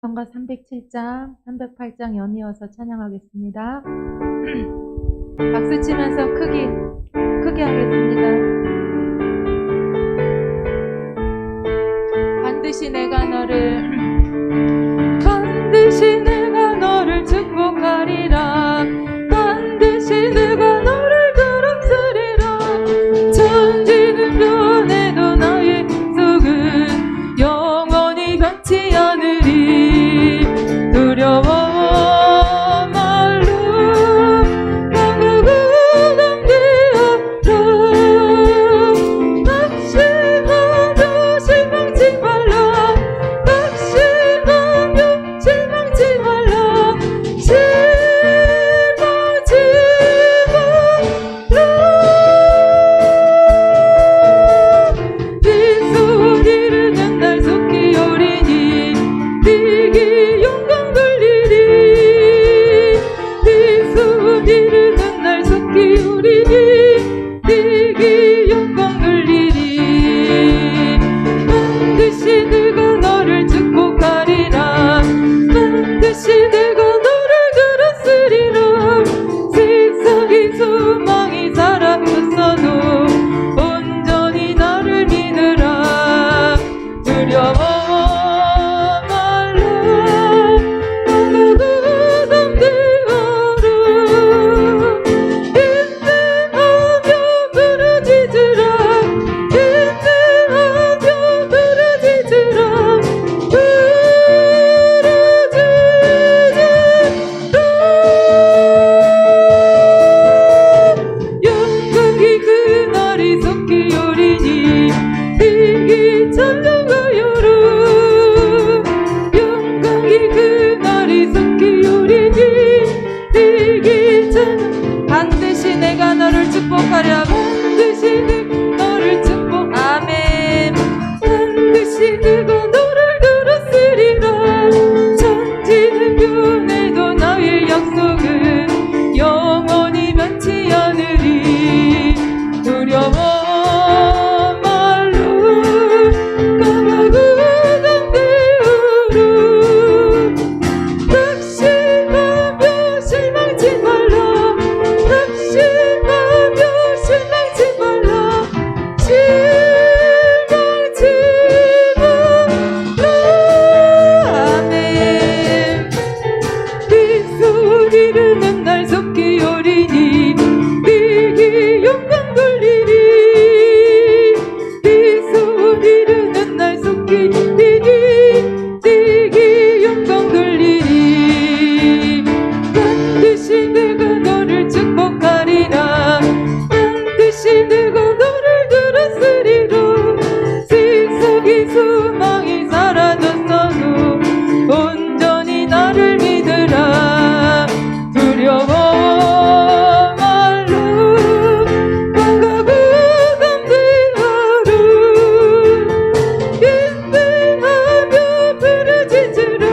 성가 307장, 308장 연이어서 찬양하겠습니다. 박수 치면서 크게 하겠습니다. 반드시 내가 너를 축복하리라. 반드시 내가 너를 들었으리라. 천지는 변해도 나의 속은 영원히 변치 않으리. 두려워 말로 나가고 담대하라. 낙심하며 실망치 말라. 낙심하며 실망치 말라. 실망치 말라. 네 소리는 날 속히 오리니 네게 영광 돌리리. 네 소리는 날 속히 오리니 네게 영광 돌리리. 반드시 내가 너를 축복하리라. 반드시 내가 너를 들었으리라. 세상의 소망이 사라졌어도 온전히 나를 믿으라. 두려워 말라. 나가고 담대하라. 인내하며 부르짖으라. 인내하며 부르짖으라. 영광이 그날이 속히 오리니 네게 찬양하여라. 영광이 그날이 속히 오리니 네게 찬양. 반드시 내가 너를 축복하랴. 반드시 내가 너를 축복. 아멘. 반드시 내가 너를 들었으리라. 천지는 변해도 나의 약속은 영원히 변치 않으리. 두려워 말로 나가고 담대하라. 낙심하며 실망치 말라. 낙심하며 실망치 말라. 실망치 말라. 아멘. 네 소리는 날 속히 오리니 네게 영광 돌리리. 네 소리는 날 속히 오리니 네게 영광 돌리리. 반드시 내가 너를 축복하리라. 반드시 내가 너를 들었으리라. 세상의 소망이 사라졌어도 온전히 나를 믿으라. 두려워 말라. 나가고 담대하라. 인내하며 부르짖으라.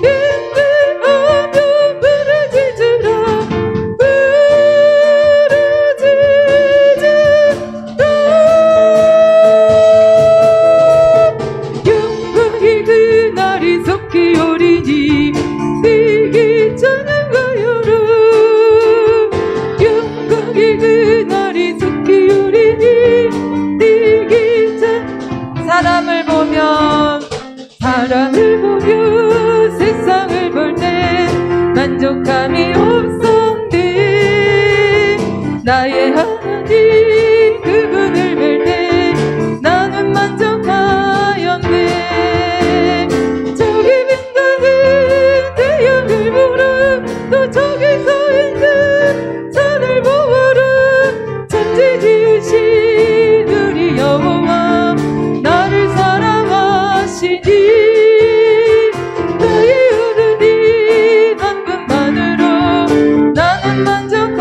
인내하며 부르짖으라. 영광이 그날이 속히 오리니 네게 찬양하여라. 영광이 그날이 속히 오리니 네게 사람을 보며 세상을 볼 때 만족함이 없었네. 나의 하나님 그분을 뵐 때 나는 만족하였네. 저기 빛나는 태양을 보라. 또 저기 서 있는 산을 보아라. 천지 지으신 우리 여호와 나를 사랑하시니 나의 하나님 한 분만으로 나는 만족함.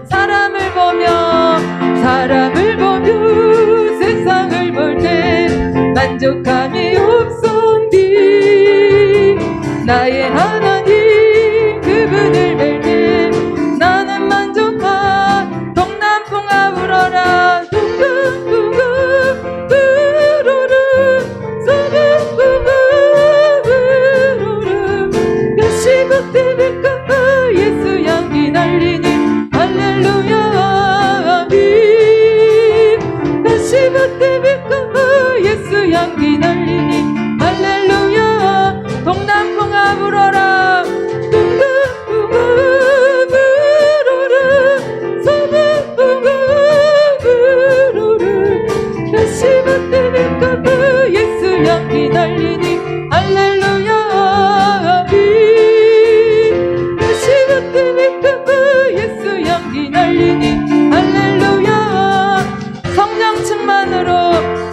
사람을 보며 세상을 볼 때 만족함이 없었니. 나의 하나님 그분을 뵐 때 나는 만족함. 동남풍아 불어라. 동남풍아 불어라. 서북풍아 불어라. 때릴까 예수 향기 날리니 할렐루야 아멘. 가시밭 때릴까 예수 향기 날리니 할렐루야. 동남풍아 불어라 동남풍아 불어라 서북풍아 불어라. 가시밭 때릴까 예수 향기 날리니 할렐루야 아멘. 가시밭 때릴까 예수 향기 날리니 할렐루야. 성령 충만으로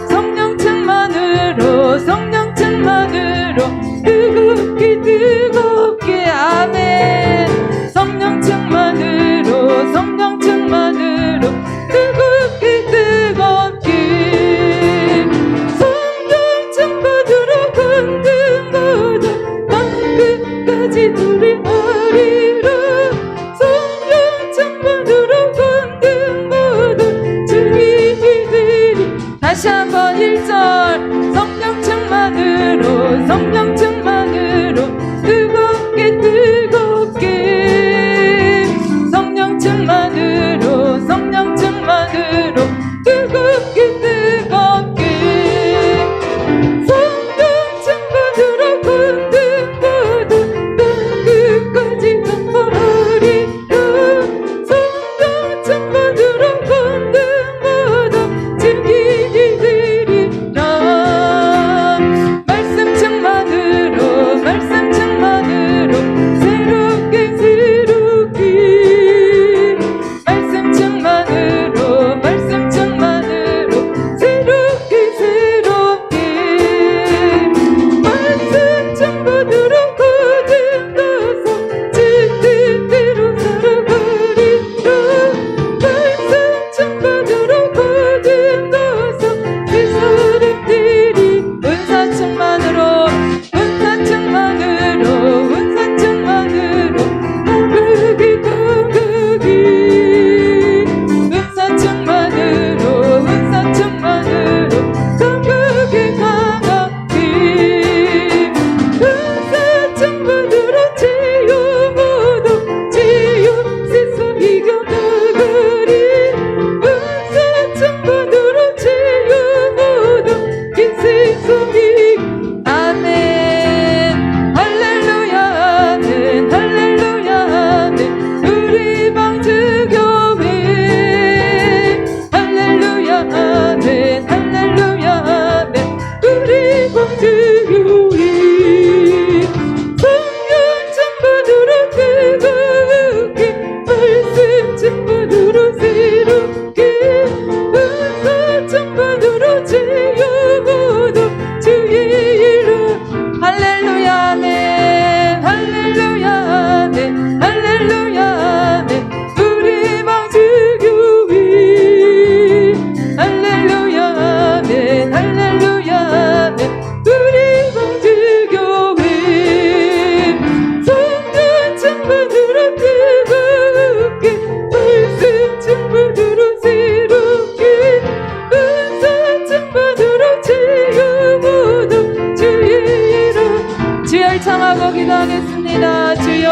성령 충만으로 성령 충만으로 뜨겁게 뜨겁게 아멘. 성령 충만으로 성령 충만으로 뜨겁게 뜨겁게 성령 충만으로 건든거다 땅끝까지 노래하리라. 성령 충만으로 건든거다 주님이들이. 다시 한번 1절 성령 충만으로 성령 충만으로 뜨겁게 뜨겁게 성령 충만으로 성령 충만으로 뜨겁게 뜨겁게 성령 충만으로 건든거다 땅끝까지 덮어리라. 성령 충만으로 건든거다 주님이들이라. 말씀 충만으로 말씀 충만으로 새롭게 새롭게 말씀 충만으로 말씀 충만으로 새롭게 새롭게 말씀 충만으로 거듭나서 주 뜻대로 살아가리라. 말씀 충만으로 거듭나서 그 사람들이 은사 충만으로 은사 충만으로 은사 충만으로 감격이 감격이 은사 충만으로 은사 충만으로 감격이 감격이 은사 충만으로 지옥으로 지옥 세상 이겨나가리. 은사 충만으로 지옥으로 이 세상이 아멘. 할렐루야 아멘. 할렐루야 아멘. 우리 방주교회 할렐루야 아멘. 할렐루야 아멘. 우리 방주교회 성령 충만으로 뜨겁게 말씀 충만으로 새롭게 은사 충만으로 지어보도 주의 이름. 할렐루야 아멘. 할렐루야 아멘. 할렐루야 아멘. 우리 방주교회 할렐루야 아멘. 할렐루야 아멘. 우리 방주교회 성령 충만으로 뜨겁게 말씀 충만으로 새롭게 은사 충만으로 지어보도 주의 이름. 주여 청하고 기도하겠습니다. 주여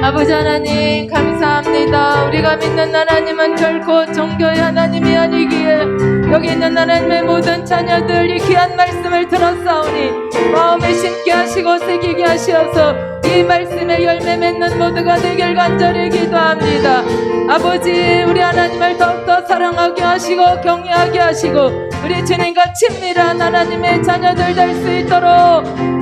아버지 하나님 감사합니다. 우리가 믿는 하나님은 결코 종교의 하나님이 아니기에 여기 있는 하나님의 모든 자녀들 이 귀한 말씀을 들었사오니 마음에 심게 하시고 새기게 하시어서 이 말씀의 열매 맺는 모두가 되길 간절히 기도합니다. 아버지 우리 하나님을 더욱더 사랑하게 하시고 경외하게 하시고 우리 주님과 친밀한 하나님의 자녀들 될 수 있도록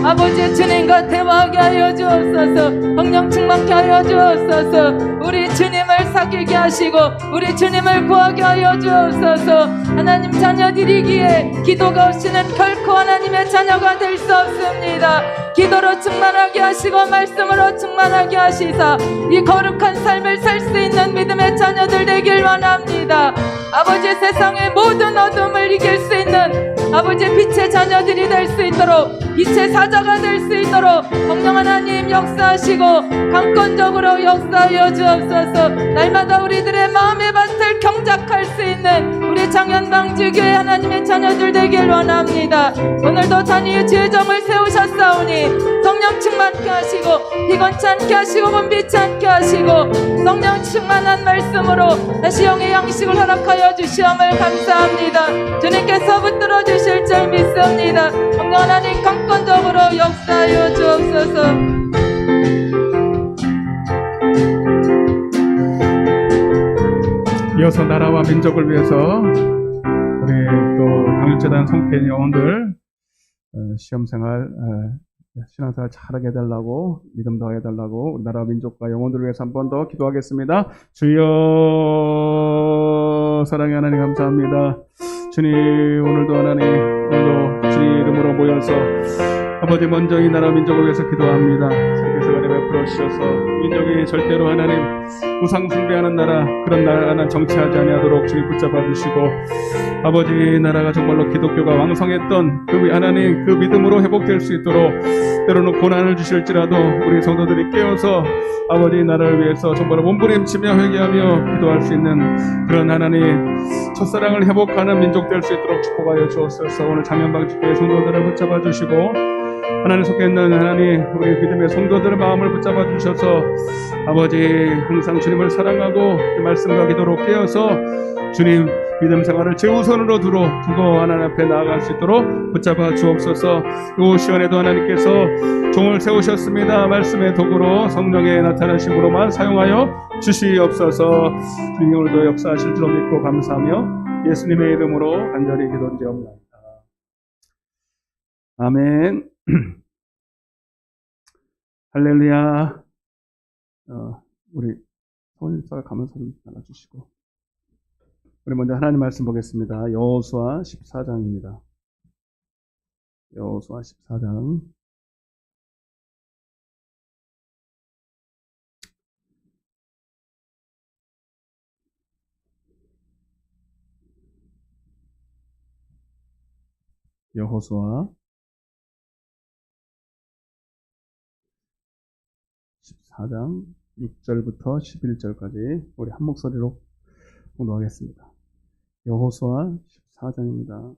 아버지 주님과 대화하게 하여 주옵소서. 성령 충만케 하여 주옵소서. 우리 주님을 사귀게 하시고 우리 주님을 구하게 하여 주옵소서. 하나님 자녀들이기에 기도가 없이는 결코 하나님의 자녀가 될 수 없습니다. 기도로 충만하게 하시고 말씀으로 충만하게 하시사 이 거룩한 삶을 살 수 있는 믿음의 자녀들 되길 원합니다. 아버지 세상의 모든 어둠을 이길 수 있는 아버지 빛의 자녀들이 될 수 있도록 빛의 사자가 될 수 있도록 성령 하나님 역사하시고 강권적으로 역사하여 주옵소서. 날마다 우리들의 마음의 밭을 경작할 수 있는 우리 장현방주교회 하나님의 자녀들 되길 원합니다. 오늘도 단위의 제정을 세우셨사오니 성령 충만케 하시고 비건치 않게 하시고 번비치 않게 하시고 성령 충만한 말씀으로 다시 영의 양식을 허락하여 주시옵을 감사합니다. 주님께서 붙들어 주실 줄 믿습니다. 성령 하나님 강권적으로 역사하여 주옵소서. 이어서 나라와 민족을 위해서 우리 또 강일재단 성패인 영혼들 시험생활 신앙생활 잘하게 해달라고 믿음 더하게 해달라고 우리나라 민족과 영혼들을 위해서 한 번 더 기도하겠습니다. 주여 사랑의 하나님 감사합니다. 주님 오늘도 하나님 오늘도 주님 이름으로 모여서 아버지 먼저 이 나라 민족을 위해서 기도합니다. 주께서 은혜 베풀어 주셔서 민족이 절대로 하나님 우상 숭배하는 나라 그런 나라는 정치하지 아니하도록 주님 붙잡아 주시고 아버지 나라가 정말로 기독교가 왕성했던 그 하나님 그 믿음으로 회복될 수 있도록 때로는 고난을 주실지라도 우리 성도들이 깨어서 아버지 나라를 위해서 정말로 몸부림치며 회개하며 기도할 수 있는 그런 하나님 첫사랑을 회복하는 민족 될 수 있도록 축복하여 주옵소서. 오늘 장현방주교회 성도들을 붙잡아 주시고 하나님 속에 있는 하나님 우리 믿음의 성도들의 마음을 붙잡아 주셔서 아버지 항상 주님을 사랑하고 그 말씀과 기도로 깨어서 주님 믿음 생활을 최우선으로 두고 하나님 앞에 나아갈 수 있도록 붙잡아 주옵소서. 이 시간에도 하나님께서 종을 세우셨습니다. 말씀의 도구로 성령의 나타나심으로만 사용하여 주시옵소서. 주님 오늘도 역사하실 줄로 믿고 감사하며 예수님의 이름으로 간절히 기도드리옵나이다. 아멘. 할렐루야. 우리 성일사가 가면서 좀 나눠주시고 우리 먼저 하나님 말씀 보겠습니다. 여호수아 14장입니다. 여호수아 14장 여호수아 14장 6절부터 11절까지 우리 한 목소리로 공독하겠습니다. 여호수아 14장입니다.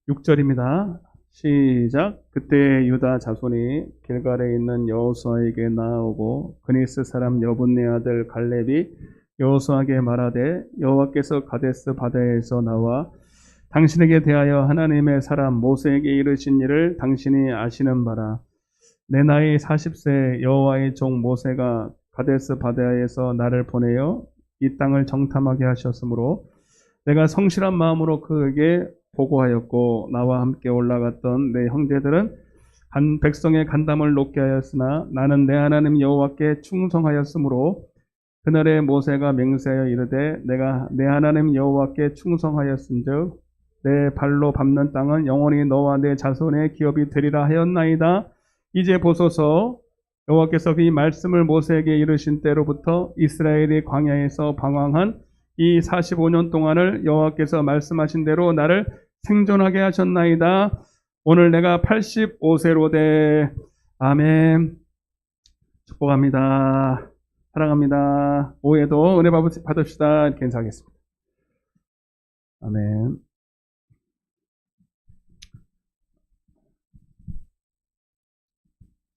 6절입니다. 시작. 그때 유다 자손이 길갈에 있는 여호수아에게 나아오고 그니스 사람 여분네 아들 갈렙이 여호수아에게 말하되 여호와께서 가데스 바다에서 나와 당신에게 대하여 하나님의 사람 모세에게 이르신 일을 당신이 아시는 바라. 내 나이 40세 여호와의 종 모세가 가데스 바다에서 나를 보내어 이 땅을 정탐하게 하셨으므로 내가 성실한 마음으로 그에게 보고하였고 나와 함께 올라갔던 내 형제들은 백성의 간담을 높게 하였으나 나는 내 하나님 여호와께 충성하였으므로 그날에 모세가 맹세하여 이르되 내가 내 하나님 여호와께 충성하였은즉 내 발로 밟는 땅은 영원히 너와 내 자손의 기업이 되리라 하였나이다. 이제 보소서 여호와께서 이 말씀을 모세에게 이르신 때로부터 이스라엘이 광야에서 방황한 이 45년 동안을 여호와께서 말씀하신 대로 나를 생존하게 하셨나이다. 오늘 내가 85세로 돼. 아멘. 축복합니다. 사랑합니다. 오후에도 은혜 받읍시다. 이렇게 인사하겠습니다. 아멘.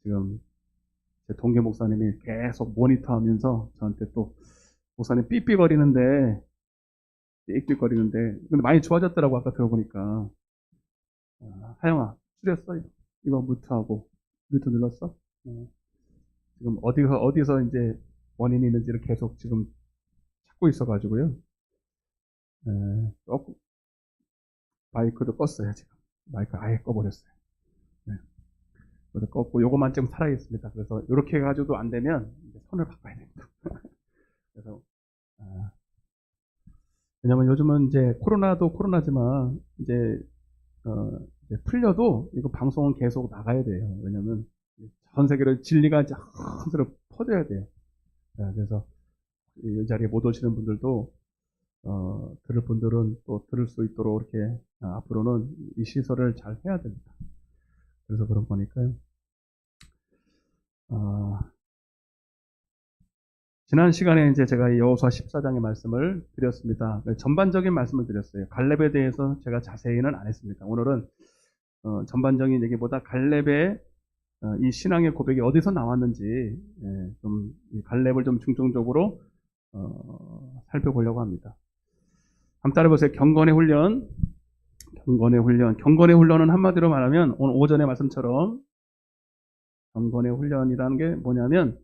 지금 제 동계 목사님이 계속 모니터하면서 저한테 또 목사님 삑삑거리는데 근데 많이 좋아졌더라고. 아까 들어보니까. 하영아 줄였어? 이거 뮤트하고 뮤트 눌렀어? 지금 어디서 이제 원인이 있는지를 계속 지금 찾고 있어가지고요. 마이크도 껐어요. 지금 마이크 아예 꺼버렸어요. 그래서 껐고 요것만 좀 살아있습니다. 그래서 이렇게 해가지고도 안 되면 이제 선을 바꿔야 됩니다. 그래서 왜냐면 요즘은 이제 코로나도 코로나지만 이제 풀려도 이거 방송은 계속 나가야 돼요. 왜냐면 전 세계로 진리가 한스러 퍼져야 돼요. 그래서 이 자리에 못 오시는 분들도 들을 분들은 또 들을 수 있도록 이렇게 앞으로는 이 시설을 잘 해야 됩니다. 그래서 그런 거니까요. 지난 시간에 이제 제가 여호수아 14장의 말씀을 드렸습니다. 전반적인 말씀을 드렸어요. 갈렙에 대해서 제가 자세히는 안 했습니다. 오늘은 전반적인 얘기보다 갈렙의 이 신앙의 고백이 어디서 나왔는지 좀 갈렙을 좀 중점적으로 살펴보려고 합니다. 한번 따라해보세요. 경건의 훈련. 경건의 훈련. 경건의 훈련은 한마디로 말하면 오늘 오전의 말씀처럼 경건의 훈련이라는 게 뭐냐면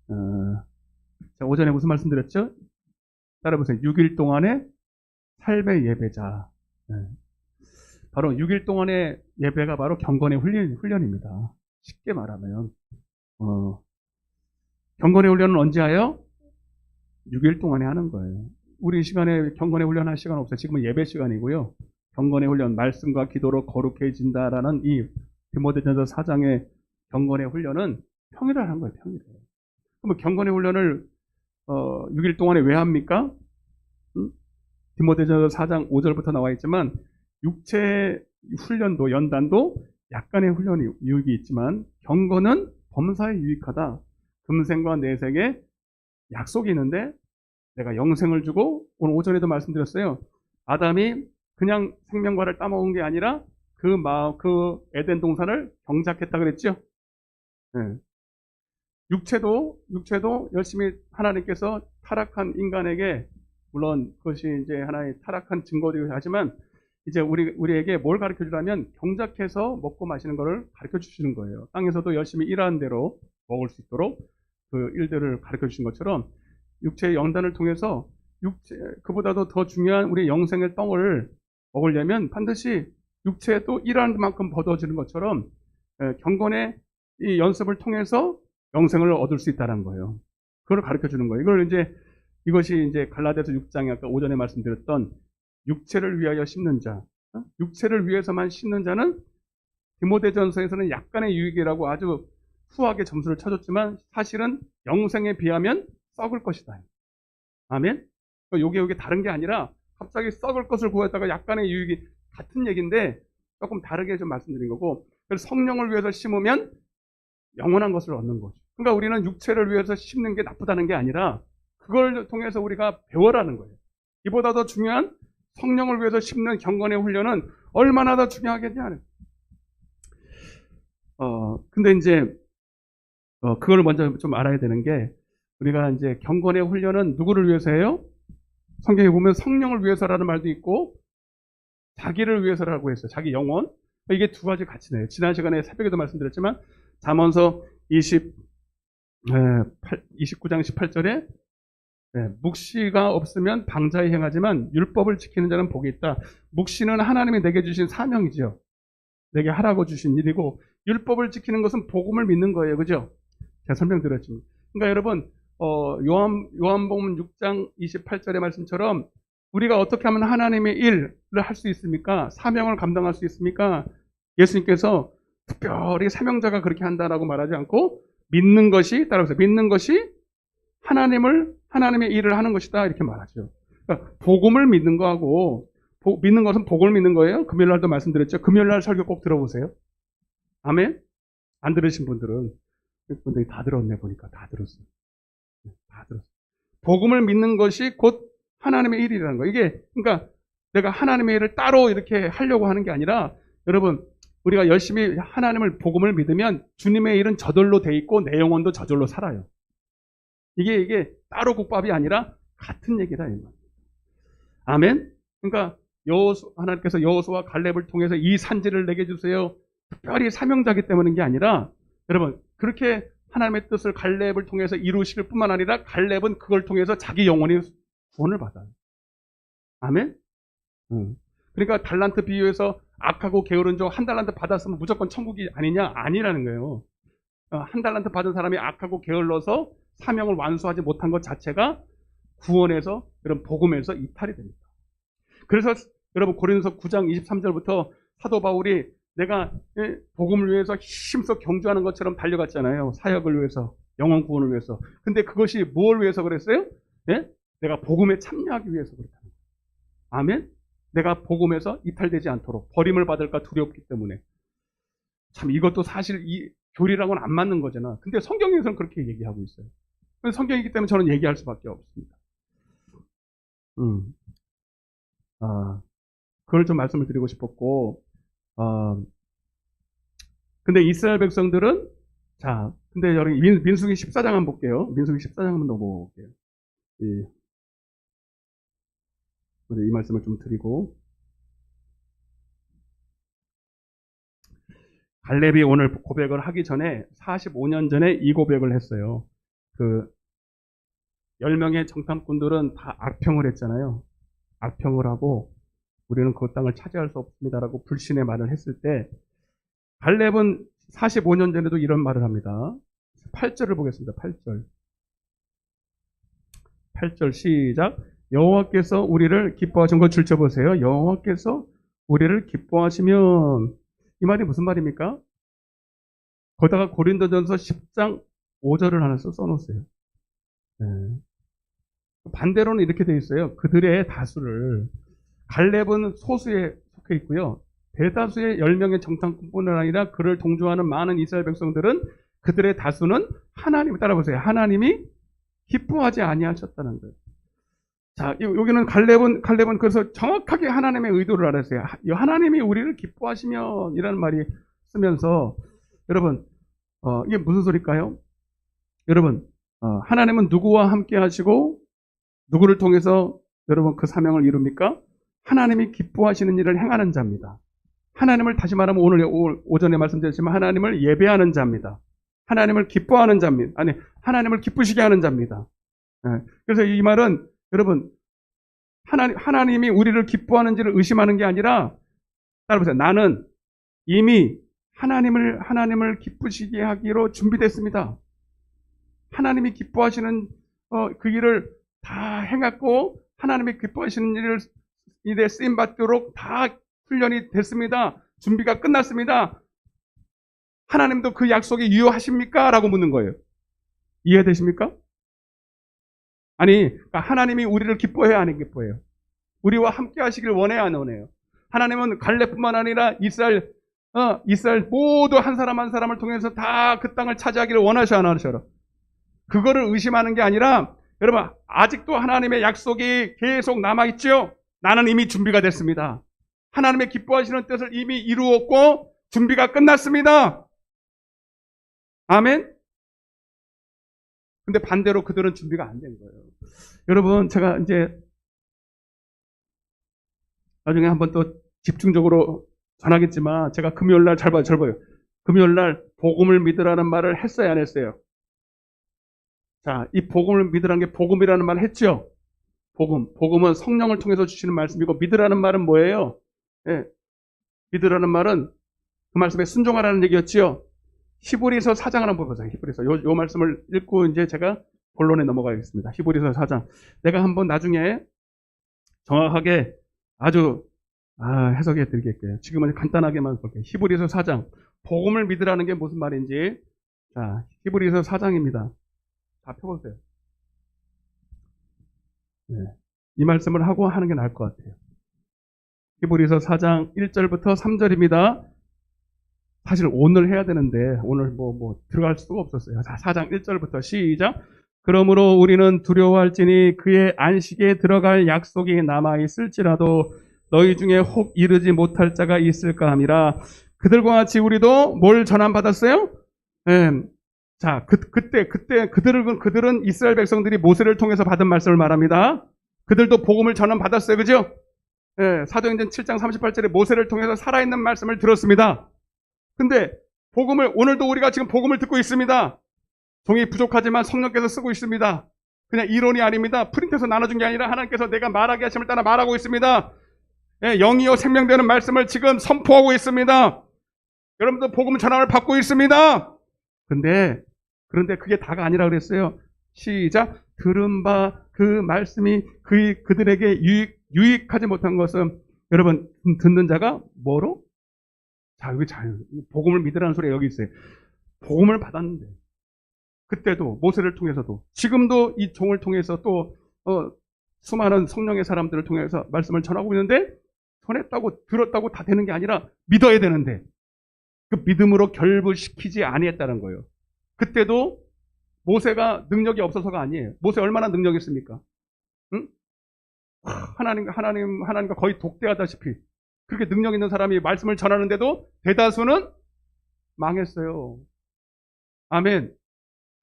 자, 오전에 무슨 말씀 드렸죠? 따라해보세요. 6일 동안의 삶의 예배자. 바로 6일 동안의 예배가 바로 경건의 훈련입니다. 쉽게 말하면 경건의 훈련은 언제 해요? 6일 동안에 하는 거예요. 우리 이 시간에 경건의 훈련 할 시간 없어요. 지금은 예배 시간이고요. 경건의 훈련, 말씀과 기도로 거룩해진다라는 이 디모데전서 4장의 경건의 훈련은 평일에 하는 거예요. 평일에. 그럼 경건의 훈련을 6일 동안에 왜 합니까? 디모데전서 4장 5절부터 나와 있지만 육체 훈련도 연단도 약간의 훈련이 유익이 있지만 경건은 범사에 유익하다. 금생과 내생에 약속이 있는데 내가 영생을 주고 오늘 오전에도 말씀드렸어요. 아담이 그냥 생명과를 따먹은 게 아니라 그 에덴 동산을 경작했다 그랬죠. 네. 육체도 열심히 하나님께서 타락한 인간에게 물론 그것이 이제 하나의 타락한 증거되기도 하지만 이제 우리에게 뭘 가르쳐 주라면 경작해서 먹고 마시는 것을 가르쳐 주시는 거예요. 땅에서도 열심히 일하는 대로 먹을 수 있도록 그 일들을 가르쳐 주신 것처럼 육체의 연단을 통해서 그보다도 더 중요한 우리 영생의 떡을 먹으려면 반드시 육체도 일하는 만큼 벌어지는 것처럼 경건의 이 연습을 통해서 영생을 얻을 수 있다는 거예요. 그걸 가르쳐 주는 거예요. 이것이 이제 갈라디아서 6장에 아까 오전에 말씀드렸던 육체를 위하여 심는 자, 육체를 위해서만 심는 자는 디모데전서에서는 약간의 유익이라고 아주 후하게 점수를 쳐줬지만 사실은 영생에 비하면 썩을 것이다. 아멘? 요게 다른 게 아니라 갑자기 썩을 것을 구했다가 약간의 유익이 같은 얘기인데 조금 다르게 좀 말씀드린 거고 그래서 성령을 위해서 심으면 영원한 것을 얻는 거죠. 그러니까 우리는 육체를 위해서 심는 게 나쁘다는 게 아니라 그걸 통해서 우리가 배워라는 거예요. 이보다 더 중요한 성령을 위해서 심는 경건의 훈련은 얼마나 더 중요하겠냐는. 근데 이제 그걸 먼저 좀 알아야 되는 게 우리가 이제 경건의 훈련은 누구를 위해서 해요? 성경에 보면 성령을 위해서라는 말도 있고 자기를 위해서라고 했어요. 자기 영혼. 이게 두 가지 같이 내요. 지난 시간에 새벽에도 말씀드렸지만 잠언서 29장 18절에 묵시가 없으면 방자에 행하지만 율법을 지키는 자는 복이 있다. 묵시는 하나님이 내게 주신 사명이죠. 내게 하라고 주신 일이고 율법을 지키는 것은 복음을 믿는 거예요. 그죠? 제가 설명드렸습니다. 그러니까 여러분 요한복음 6장 28절의 말씀처럼 우리가 어떻게 하면 하나님의 일을 할 수 있습니까? 사명을 감당할 수 있습니까? 예수님께서 특별히 사명자가 그렇게 한다라고 말하지 않고 믿는 것이 따라서 믿는 것이 하나님의 일을 하는 것이다 이렇게 말하죠. 그러니까 복음을 믿는 거하고 믿는 것은 복음을 믿는 거예요. 금요일 날도 말씀드렸죠. 금요일 날 설교 꼭 들어보세요. 아멘. 안 들으신 분들은 다 들었네 보니까 다 들었어요. 다 들었어요. 복음을 믿는 것이 곧 하나님의 일이라는 거예요. 이게 그러니까 내가 하나님의 일을 따로 이렇게 하려고 하는 게 아니라 여러분 우리가 열심히 하나님을 복음을 믿으면 주님의 일은 저절로 돼 있고 내 영혼도 저절로 살아요. 이게 따로 국밥이 아니라 같은 얘기다 이 말이에요. 아멘. 그러니까 하나님께서 여호수아와 갈렙을 통해서 이 산지를 내게 주세요. 특별히 사명자기 때문인 게 아니라 여러분 그렇게 하나님의 뜻을 갈렙을 통해서 이루실 뿐만 아니라 갈렙은 그걸 통해서 자기 영혼이 구원을 받아요. 아멘. 그러니까 달란트 비유에서 악하고 게으른 종 한 달란트 받았으면 무조건 천국이 아니냐? 아니라는 거예요. 한 달란트 받은 사람이 악하고 게을러서 사명을 완수하지 못한 것 자체가 구원에서 이런 복음에서 이탈이 됩니다. 그래서 여러분 고린도서 9장 23절부터 사도 바울이 내가 복음을 위해서 힘써 경주하는 것처럼 달려갔잖아요. 사역을 위해서, 영혼 구원을 위해서. 근데 그것이 뭘 위해서 그랬어요? 네? 내가 복음에 참여하기 위해서 그랬다. 아멘? 내가 복음에서 이탈되지 않도록 버림을 받을까 두렵기 때문에. 참 이것도 사실 이 교리랑은 안 맞는 거잖아. 근데 성경에서는 그렇게 얘기하고 있어요. 성경이기 때문에 저는 얘기할 수밖에 없습니다. 그걸 좀 말씀을 드리고 싶었고, 근데 이스라엘 백성들은, 자, 근데 여기 민수기 14장 한번 볼게요. 민수기 14장 한번 넘어볼게요. 이 말씀을 좀 드리고, 갈렙이 오늘 고백을 하기 전에 45년 전에 이 고백을 했어요. 그 10명의 정탐꾼들은 다 악평을 했잖아요. 악평을 하고 우리는 그 땅을 차지할 수 없습니다라고 불신의 말을 했을 때 갈렙은 45년 전에도 이런 말을 합니다. 8절을 보겠습니다. 8절 시작. 여호와께서 우리를 기뻐하신 거 줄쳐보세요. 여호와께서 우리를 기뻐하시면, 이 말이 무슨 말입니까? 거기다가 고린도전서 10장 5절을 하나 써놓으세요. 네. 반대로는 이렇게 되어 있어요. 그들의 다수를, 갈렙은 소수에 속해 있고요. 대다수의 10명의 정탐꾼뿐 아니라 그를 동조하는 많은 이스라엘 백성들은, 그들의 다수는 하나님, 따라보세요. 하나님이 기뻐하지 아니하셨다는 거예요. 자, 여기는 갈렙은 그래서 정확하게 하나님의 의도를 알았어요. 하나님이 우리를 기뻐하시면 이라는 말이 쓰면서, 여러분, 이게 무슨 소리일까요? 여러분, 하나님은 누구와 함께 하시고 누구를 통해서 여러분 그 사명을 이룹니까? 하나님이 기뻐하시는 일을 행하는 자입니다. 하나님을, 다시 말하면 오늘 오전에 말씀드렸지만 하나님을 예배하는 자입니다. 하나님을 기뻐하는 자입니다. 아니, 하나님을 기쁘시게 하는 자입니다. 그래서 이 말은 여러분, 하나님이 우리를 기뻐하는지를 의심하는 게 아니라, 따라보세요. 나는 이미 하나님을 기쁘시게 하기로 준비됐습니다. 하나님이 기뻐하시는 그 일을 다 행했고, 하나님이 기뻐하시는 일에 쓰임받도록 다 훈련이 됐습니다. 준비가 끝났습니다. 하나님도 그 약속이 유효하십니까? 라고 묻는 거예요. 이해되십니까? 아니, 그러니까 하나님이 우리를 기뻐해야 안 기뻐해요? 우리와 함께 하시길 원해야 안 원해요? 하나님은 갈렙뿐만 아니라 이스라엘 모두 한 사람 한 사람을 통해서 다 그 땅을 차지하기를 원하셔 안 하셔? 그거를 의심하는 게 아니라, 여러분, 아직도 하나님의 약속이 계속 남아있죠? 나는 이미 준비가 됐습니다. 하나님의 기뻐하시는 뜻을 이미 이루었고 준비가 끝났습니다. 아멘? 근데 반대로 그들은 준비가 안 된 거예요. 여러분, 제가 이제 나중에 한번 또 집중적으로 전하겠지만, 제가 금요일날 잘 봐요. 금요일날 복음을 믿으라는 말을 했어요, 안 했어요? 자, 이 복음을 믿으라는 게 복음이라는 말을 했죠? 복음은 성령을 통해서 주시는 말씀이고, 믿으라는 말은 뭐예요? 예, 믿으라는 말은 그 말씀에 순종하라는 얘기였지요? 히브리서 4장 한번 보세요. 히브리서 요 말씀을 읽고 이제 제가 본론에 넘어가겠습니다. 히브리서 4장. 내가 한번 나중에 정확하게 아주 해석해 드리겠게요. 지금은 간단하게만 볼게요. 히브리서 4장. 복음을 믿으라는 게 무슨 말인지. 자, 히브리서 4장입니다. 다 펴보세요. 네. 이 말씀을 하고 하는 게 나을 것 같아요. 히브리서 4장 1절부터 3절입니다. 사실 오늘 해야 되는데 오늘 뭐 들어갈 수가 없었어요. 4장 1절부터 시작. 그러므로 우리는 두려워할지니 그의 안식에 들어갈 약속이 남아있을지라도 너희 중에 혹 이르지 못할 자가 있을까 함이라. 그들과 같이 우리도 뭘 전함받았어요? 자, 그때 그들은 이스라엘 백성들이 모세를 통해서 받은 말씀을 말합니다. 그들도 복음을 전함받았어요. 그죠? 사도행전 7장 38절에 모세를 통해서 살아있는 말씀을 들었습니다. 근데 오늘도 우리가 지금 복음을 듣고 있습니다. 종이 부족하지만 성령께서 쓰고 있습니다. 그냥 이론이 아닙니다. 프린트해서 나눠준 게 아니라 하나님께서 내가 말하게 하심을 따라 말하고 있습니다. 영이요 생명되는 말씀을 지금 선포하고 있습니다. 여러분들 복음 전함을 받고 있습니다. 그런데 그게 다가 아니라 그랬어요. 시작. 들은 바 그 말씀이 그들에게 유익하지 못한 것은, 여러분, 듣는 자가 뭐로? 자, 여기 복음을 믿으라는 소리가 여기 있어요. 복음을 받았는데, 그때도 모세를 통해서도, 지금도 이 종을 통해서 또 수많은 성령의 사람들을 통해서 말씀을 전하고 있는데, 전했다고 들었다고 다 되는 게 아니라 믿어야 되는데, 그 믿음으로 결부시키지 아니했다는 거예요. 그때도 모세가 능력이 없어서가 아니에요. 모세 얼마나 능력이 있습니까? 응? 하나님과 거의 독대하다시피 그렇게 능력 있는 사람이 말씀을 전하는데도 대다수는 망했어요. 아멘.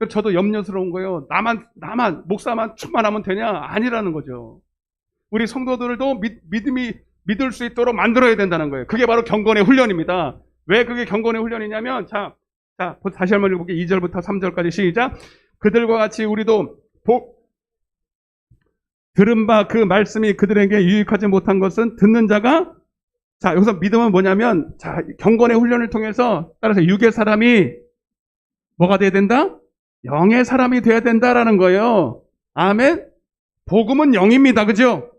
저도 염려스러운 거예요. 나만, 목사만 충만하면 되냐? 아니라는 거죠. 우리 성도들도 믿음이 믿을 수 있도록 만들어야 된다는 거예요. 그게 바로 경건의 훈련입니다. 왜 그게 경건의 훈련이냐면, 자, 다시 한번 읽어볼게요. 2절부터 3절까지 시작. 그들과 같이 우리도 들은 바 그 말씀이 그들에게 유익하지 못한 것은 듣는 자가, 자, 여기서 믿음은 뭐냐면, 자, 경건의 훈련을 통해서, 따라서 육의 사람이 뭐가 돼야 된다? 영의 사람이 돼야 된다라는 거예요. 아멘? 복음은 영입니다. 그죠?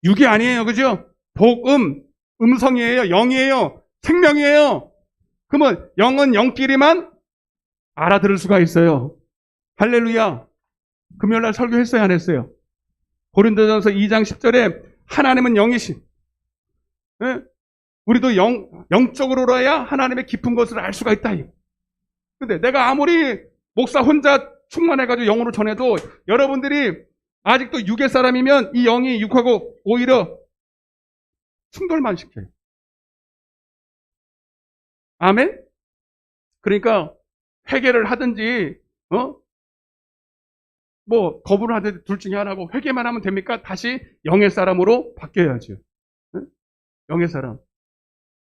육이 아니에요. 그죠? 복음, 음성이에요. 영이에요. 생명이에요. 그러면 영은 영끼리만 알아들을 수가 있어요. 할렐루야. 금요일날 설교했어요? 안 했어요? 고린도전서 2장 10절에 하나님은 영이신. 예? 우리도 영적으로라야 하나님의 깊은 것을 알 수가 있다. 근데 내가 아무리 목사 혼자 충만해가지고 영으로 전해도 여러분들이 아직도 육의 사람이면 이 영이 육하고 오히려 충돌만 시켜요. 아멘? 그러니까 회개를 하든지 거부를 하든지 둘 중에 하나고, 회개만 하면 됩니까? 다시 영의 사람으로 바뀌어야죠. 영의 사람.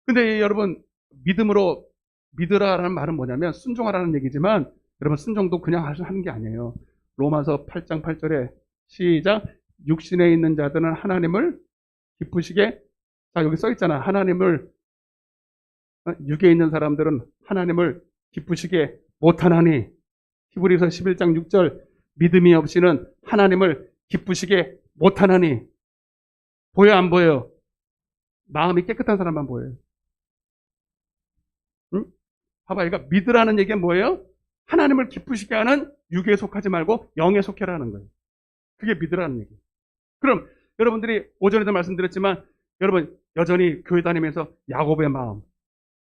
근데 여러분, 믿음으로 믿으라라는 말은 뭐냐면 순종하라는 얘기지만, 여러분 순종도 그냥 하는 게 아니에요. 로마서 8장 8절에 시작. 육신에 있는 자들은 하나님을 기쁘시게, 자, 여기 써 있잖아. 하나님을, 육에 있는 사람들은 하나님을 기쁘시게 못하나니. 히브리서 11장 6절. 믿음이 없이는 하나님을 기쁘시게 못하나니. 보여 안 보여요? 마음이 깨끗한 사람만 보여요. 응? 봐봐, 그러니까 믿으라는 얘기는 뭐예요? 하나님을 기쁘시게 하는 육에 속하지 말고 영에 속해라는 거예요. 그게 믿으라는 얘기예요. 그럼 여러분들이 오전에도 말씀드렸지만, 여러분 여전히 교회 다니면서 야곱의 마음,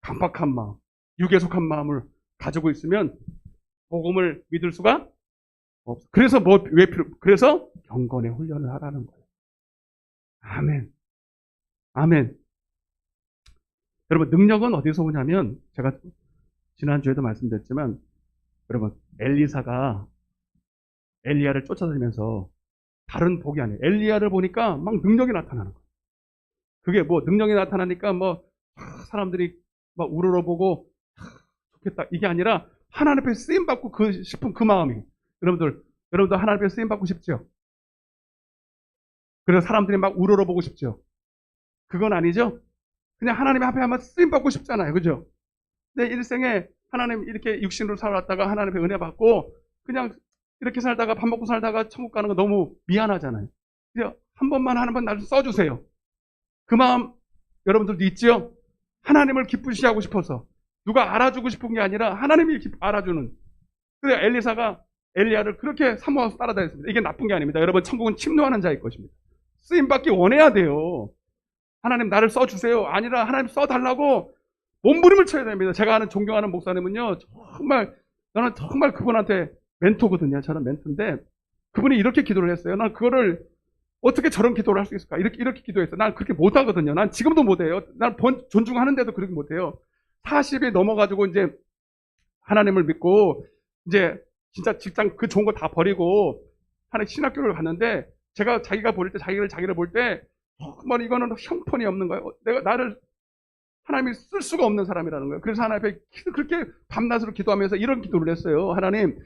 강박한 마음, 육에 속한 마음을 가지고 있으면 복음을 믿을 수가 없어. 그래서 그래서 경건의 훈련을 하라는 거예요. 아멘. 아멘. 여러분, 능력은 어디서 오냐면, 제가 지난주에도 말씀드렸지만, 여러분, 엘리사가 엘리야를 쫓아다니면서, 다른 복이 아니에요. 엘리야를 보니까 막 능력이 나타나는 거예요. 그게 능력이 나타나니까 사람들이 막 우러러보고, 좋겠다. 이게 아니라, 하나님 앞에 쓰임받고 싶은 그 마음이. 여러분도 하나님 앞에 쓰임받고 싶죠? 그래서 사람들이 막 우러러보고 싶죠? 그건 아니죠? 그냥 하나님 앞에 한번 쓰임받고 싶잖아요. 그죠? 내 일생에 하나님 이렇게 육신으로 살았다가 하나님의 은혜 받고 그냥 이렇게 살다가 밥 먹고 살다가 천국 가는 거 너무 미안하잖아요. 그래서 한 번만 날 좀 써주세요. 그 마음 여러분들도 있죠? 하나님을 기쁘시게 하고 싶어서. 누가 알아주고 싶은 게 아니라 하나님이 알아주는. 그래서 엘리사가 엘리야를 그렇게 사모해서 따라다녔습니다. 이게 나쁜 게 아닙니다. 여러분, 천국은 침노하는 자일 것입니다. 쓰임받기 원해야 돼요. 하나님 나를 써주세요. 아니라 하나님 써달라고 몸부림을 쳐야 됩니다. 제가 아는 존경하는 목사님은요, 나는 정말 그분한테 멘토거든요. 저는 멘토인데, 그분이 이렇게 기도를 했어요. 난 그거를 어떻게 저런 기도를 할 수 있을까? 이렇게 기도했어요. 난 그렇게 못하거든요. 난 지금도 못해요. 난 존중하는데도 그렇게 못해요. 40이 넘어가지고 이제 하나님을 믿고, 이제 진짜 직장 그 좋은 거 다 버리고, 하나님 신학교를 갔는데, 자기를 볼 때, 정말 이거는 형편이 없는 거예요. 나를 하나님이 쓸 수가 없는 사람이라는 거예요. 그래서 하나님 앞에 그렇게 밤낮으로 기도하면서 이런 기도를 했어요. 하나님,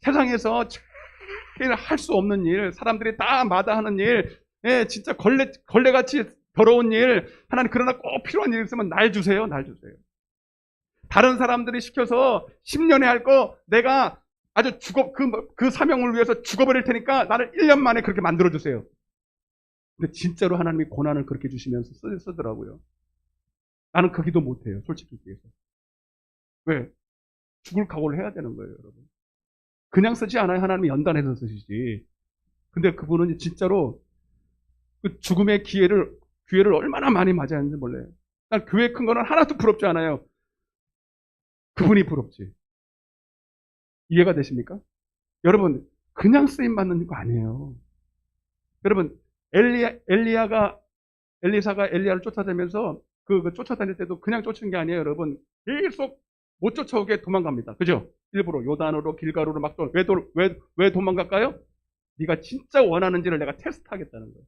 세상에서 제일 할 수 없는 일, 사람들이 다 마다하는 일, 진짜 걸레같이 더러운 일, 하나님 그러나 꼭 필요한 일 있으면 날 주세요. 다른 사람들이 시켜서 10년에 할 거 내가 아주 그 사명을 위해서 죽어버릴 테니까 나를 1년 만에 그렇게 만들어주세요. 근데 진짜로 하나님이 고난을 그렇게 주시면서 쓰더라고요. 나는 그 기도 못해요. 솔직히 얘기해서. 왜? 죽을 각오를 해야 되는 거예요, 여러분. 그냥 쓰지 않아요. 하나님이 연단해서 쓰시지. 근데 그분은 진짜로 그 죽음의 기회를 얼마나 많이 맞이하는지 몰라요. 난 교회 큰 거는 하나도 부럽지 않아요. 그분이 부럽지. 이해가 되십니까? 여러분, 그냥 쓰임 받는 거 아니에요. 여러분, 엘리사가 엘리야를 쫓아다니면서 쫓아다닐 때도 그냥 쫓은 게 아니에요, 여러분. 계속 못 쫓아오게 도망갑니다. 그죠? 일부러 요단으로 길가루로 막 왜 도망갈까요? 네가 진짜 원하는지를 내가 테스트하겠다는 거예요.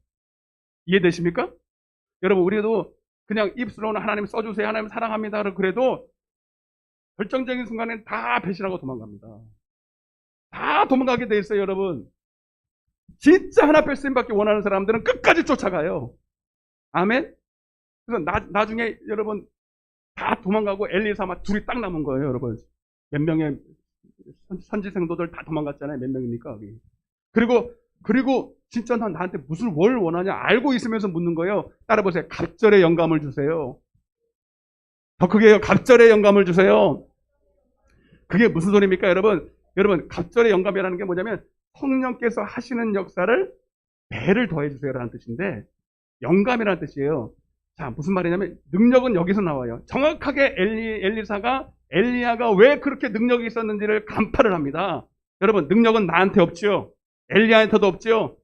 이해되십니까? 여러분, 우리도 그냥 입술로는 하나님 써주세요, 하나님 사랑합니다 그래도 결정적인 순간엔 다 배신하고 도망갑니다. 다 도망가게 돼 있어요, 여러분. 진짜 하나님 쓰임받기 원하는 사람들은 끝까지 쫓아가요. 아멘? 그래서 나중에 여러분 다 도망가고 엘리사만 둘이 딱 남은 거예요, 여러분. 몇 명의 선지생도들 다 도망갔잖아요. 몇 명입니까? 그리고 진짜 나한테 무슨 뭘 원하냐 알고 있으면서 묻는 거예요. 따라보세요. 갑절의 영감을 주세요. 더 크게 해요. 갑절의 영감을 주세요. 그게 무슨 소리입니까, 여러분? 여러분, 갑절의 영감이라는 게 뭐냐면 성령께서 하시는 역사를 배를 더해 주세요라는 뜻인데 영감이라는 뜻이에요. 자, 무슨 말이냐면 능력은 여기서 나와요. 정확하게 엘리사가 엘리야가 왜 그렇게 능력이 있었는지를 간파를 합니다. 여러분, 능력은 나한테 없지요. 엘리야한테도 없지요.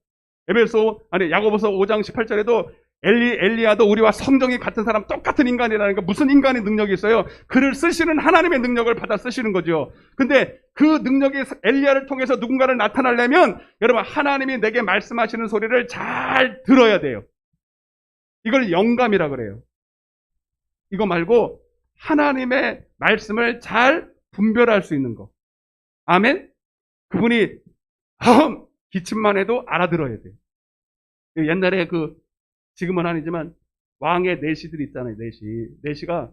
야고보서 5장 18절에도 엘리야도 우리와 성정이 같은 사람, 똑같은 인간이라니까 무슨 인간의 능력이 있어요? 그를 쓰시는 하나님의 능력을 받아 쓰시는 거죠. 근데 그 능력이 엘리야를 통해서 누군가를 나타나려면 여러분, 하나님이 내게 말씀하시는 소리를 잘 들어야 돼요. 이걸 영감이라 그래요. 이거 말고 하나님의 말씀을 잘 분별할 수 있는 거. 아멘? 그분이 기침만 해도 알아들어야 돼요. 옛날에 지금은 아니지만 왕의 내시들이 있잖아요. 내시가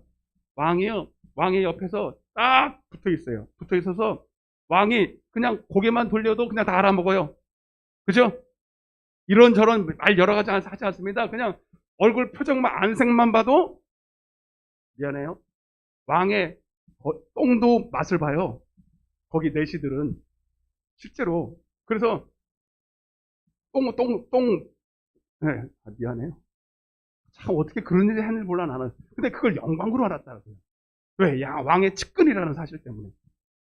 왕의 옆에서 딱 붙어 있어요. 붙어 있어서 왕이 그냥 고개만 돌려도 그냥 다 알아먹어요. 그죠? 이런저런 말 여러 가지 하지 않습니다. 그냥 얼굴 표정만 안색만 봐도 미안해요. 왕의 똥도 맛을 봐요. 거기 내시들은 실제로. 그래서 네, 미안해요. 참 어떻게 그런 일이 하는지 몰라 나는. 근데 그걸 영광으로 알았다고요. 왜? 왕의 측근이라는 사실 때문에.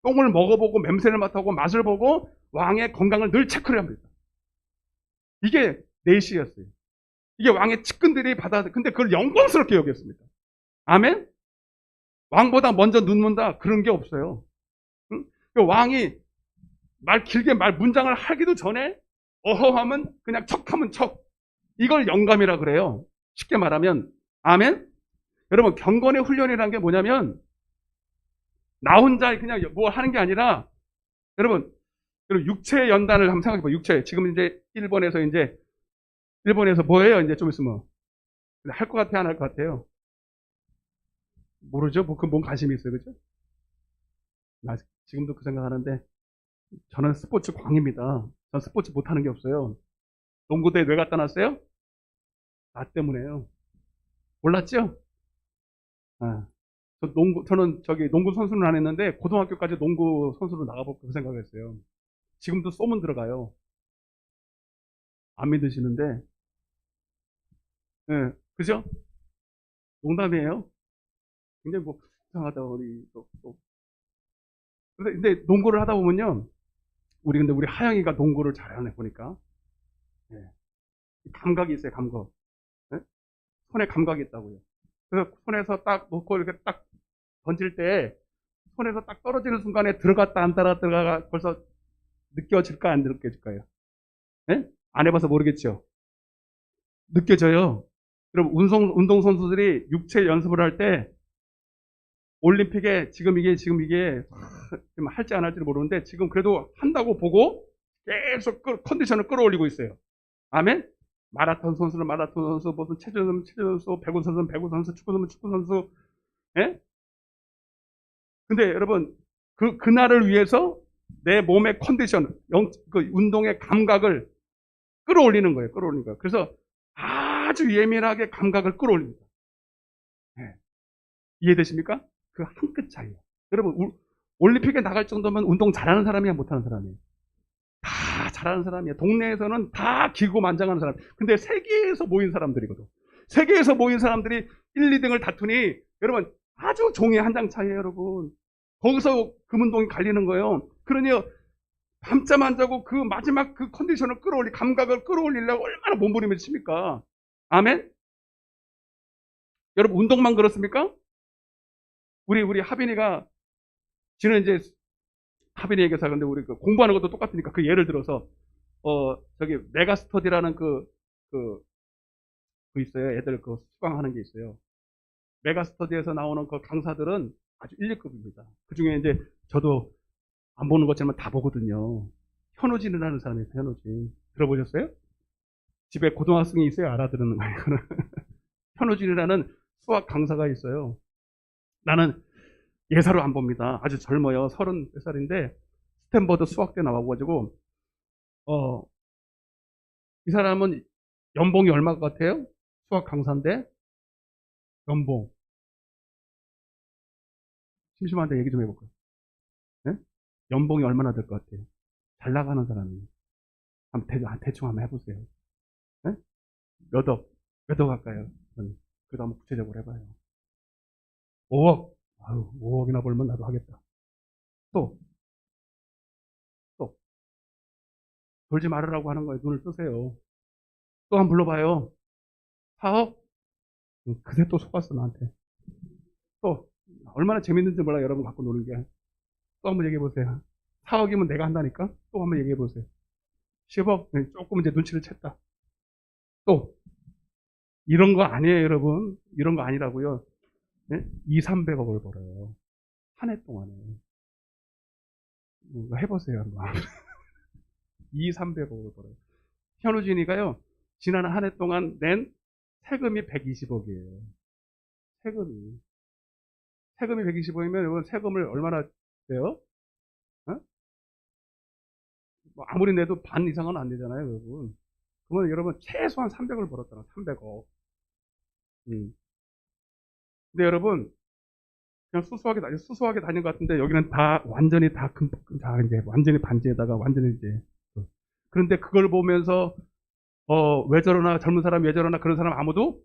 똥을 먹어보고 냄새를 맡아보고 맛을 보고 왕의 건강을 늘 체크를 합니다. 이게 내시였어요. 이게 왕의 측근들이 근데 그걸 영광스럽게 여겼습니다. 아멘? 왕보다 먼저 눈 문다 그런 게 없어요. 응? 왕이 길게 문장을 하기도 전에 어허하면 그냥 척하면 척. 이걸 영감이라 그래요. 쉽게 말하면. 아멘? 여러분, 경건의 훈련이라는 게 뭐냐면 나 혼자 그냥 뭐 하는 게 아니라 여러분 육체의 연단을 한번 생각해 봐요. 육체. 지금 이제 일본에서 뭐예요? 이제 좀 있으면 할 것 같아요? 안 할 것 같아요? 모르죠? 뭔 관심이 있어요, 그죠? 나 지금도 그 생각하는데 저는 스포츠 광입니다. 전 스포츠 못하는 게 없어요. 농구대회 왜 갖다 놨어요? 나 때문에요. 몰랐죠? 저는 농구 선수는 안 했는데 고등학교까지 농구 선수로 나가볼까 그 생각했어요. 지금도 소문 들어가요. 안 믿으시는데, 네, 그죠? 농담이에요. 굉장히 이상하다, 우리 또. 근데 농구를 하다 보면요. 근데 우리 하영이가 농구를 잘하네, 보니까. 네. 감각이 있어요, 감각. 네? 손에 감각이 있다고요. 그래서 손에서 딱 놓고 이렇게 딱 던질 때, 손에서 딱 떨어지는 순간에 들어갔다 안 들어가 벌써 느껴질까, 안 느껴질까요? 네? 안 해봐서 모르겠죠? 느껴져요. 그럼 운동선수들이 육체 연습을 할 때, 올림픽에 지금 이게 할지 안 할지는 모르는데 지금 그래도 한다고 보고 계속 컨디션을 끌어올리고 있어요. 아멘? 마라톤 선수는 마라톤 선수, 무슨 체전 선수, 배구 선수는 배구 선수, 축구 선수는 축구 선수. 예? 근데 여러분 그날을 위해서 내 몸의 컨디션, 운동의 감각을 끌어올리는 거예요. 그래서 아주 예민하게 감각을 끌어올립니다. 예. 이해되십니까? 그 한 끗 차이요. 여러분, 올림픽에 나갈 정도면 운동 잘하는 사람이야, 못하는 사람이에요? 다 잘하는 사람이야. 동네에서는 다 기고만장하는 사람. 근데 세계에서 모인 사람들이거든. 세계에서 모인 사람들이 1, 2등을 다투니, 여러분, 아주 종이 한 장 차이에요, 여러분. 거기서 금운동이 갈리는 거예요. 그러니 밤잠 안 자고 그 마지막 그 컨디션을 감각을 끌어올리려고 얼마나 몸부림을 칩니까? 아멘? 여러분, 운동만 그렇습니까? 우리 하빈이가, 지는 이제 하빈이 얘기해서 근데 우리 그 공부하는 것도 똑같으니까 그 예를 들어서, 저기 메가스터디라는 그 있어요. 애들 그 수강하는 게 있어요. 메가스터디에서 나오는 그 강사들은 아주 1, 2급입니다. 그 중에 이제 저도 안 보는 것처럼 다 보거든요. 현우진이라는 사람이 있어요. 현우진. 들어보셨어요? 집에 고등학생이 있어요. 알아들는 거예요. 현우진이라는 수학 강사가 있어요. 나는 예사로 안 봅니다. 아주 젊어요. 30살인데 스탠버드 수학대 나와가지고 이 사람은 연봉이 얼마 같아요? 수학 강사인데 연봉. 심심한데 얘기 좀 해볼까요? 네? 연봉이 얼마나 될 것 같아요? 잘 나가는 사람이. 대충 한번 해보세요. 네? 몇 억 할까요? 그래도 한번 구체적으로 해봐요. 5억. 아유, 5억이나 벌면 나도 하겠다. 또. 돌지 말으라고 하는 거예요. 눈을 뜨세요. 또 한번 불러봐요. 4억? 그새 또 속았어, 나한테. 또, 얼마나 재밌는지 몰라, 여러분 갖고 노는 게. 또 한번 얘기해보세요. 4억이면 내가 한다니까? 또 한번 얘기해보세요. 10억? 조금 이제 눈치를 챘다. 또, 이런 거 아니에요, 여러분. 이런 거 아니라고요. 네? 200~300억을 벌어요. 한 해 동안에. 해보세요, 한번. 200~300억을 벌어요. 현우진이가요, 지난 한 해 동안 낸 세금이 120억이에요. 세금이 120억이면 여러분 세금을 얼마나 내요? 뭐 아무리 내도 반 이상은 안 되잖아요, 여러분. 그러면 여러분 최소한 300을 벌었잖아, 300억. 근데 여러분 그냥 수수하게 다닌 것 같은데 여기는 다 완전히 이제 완전히 반지에다가 완전히 이제. 그런데 그걸 보면서 왜 저러나, 젊은 사람 왜 저러나, 그런 사람 아무도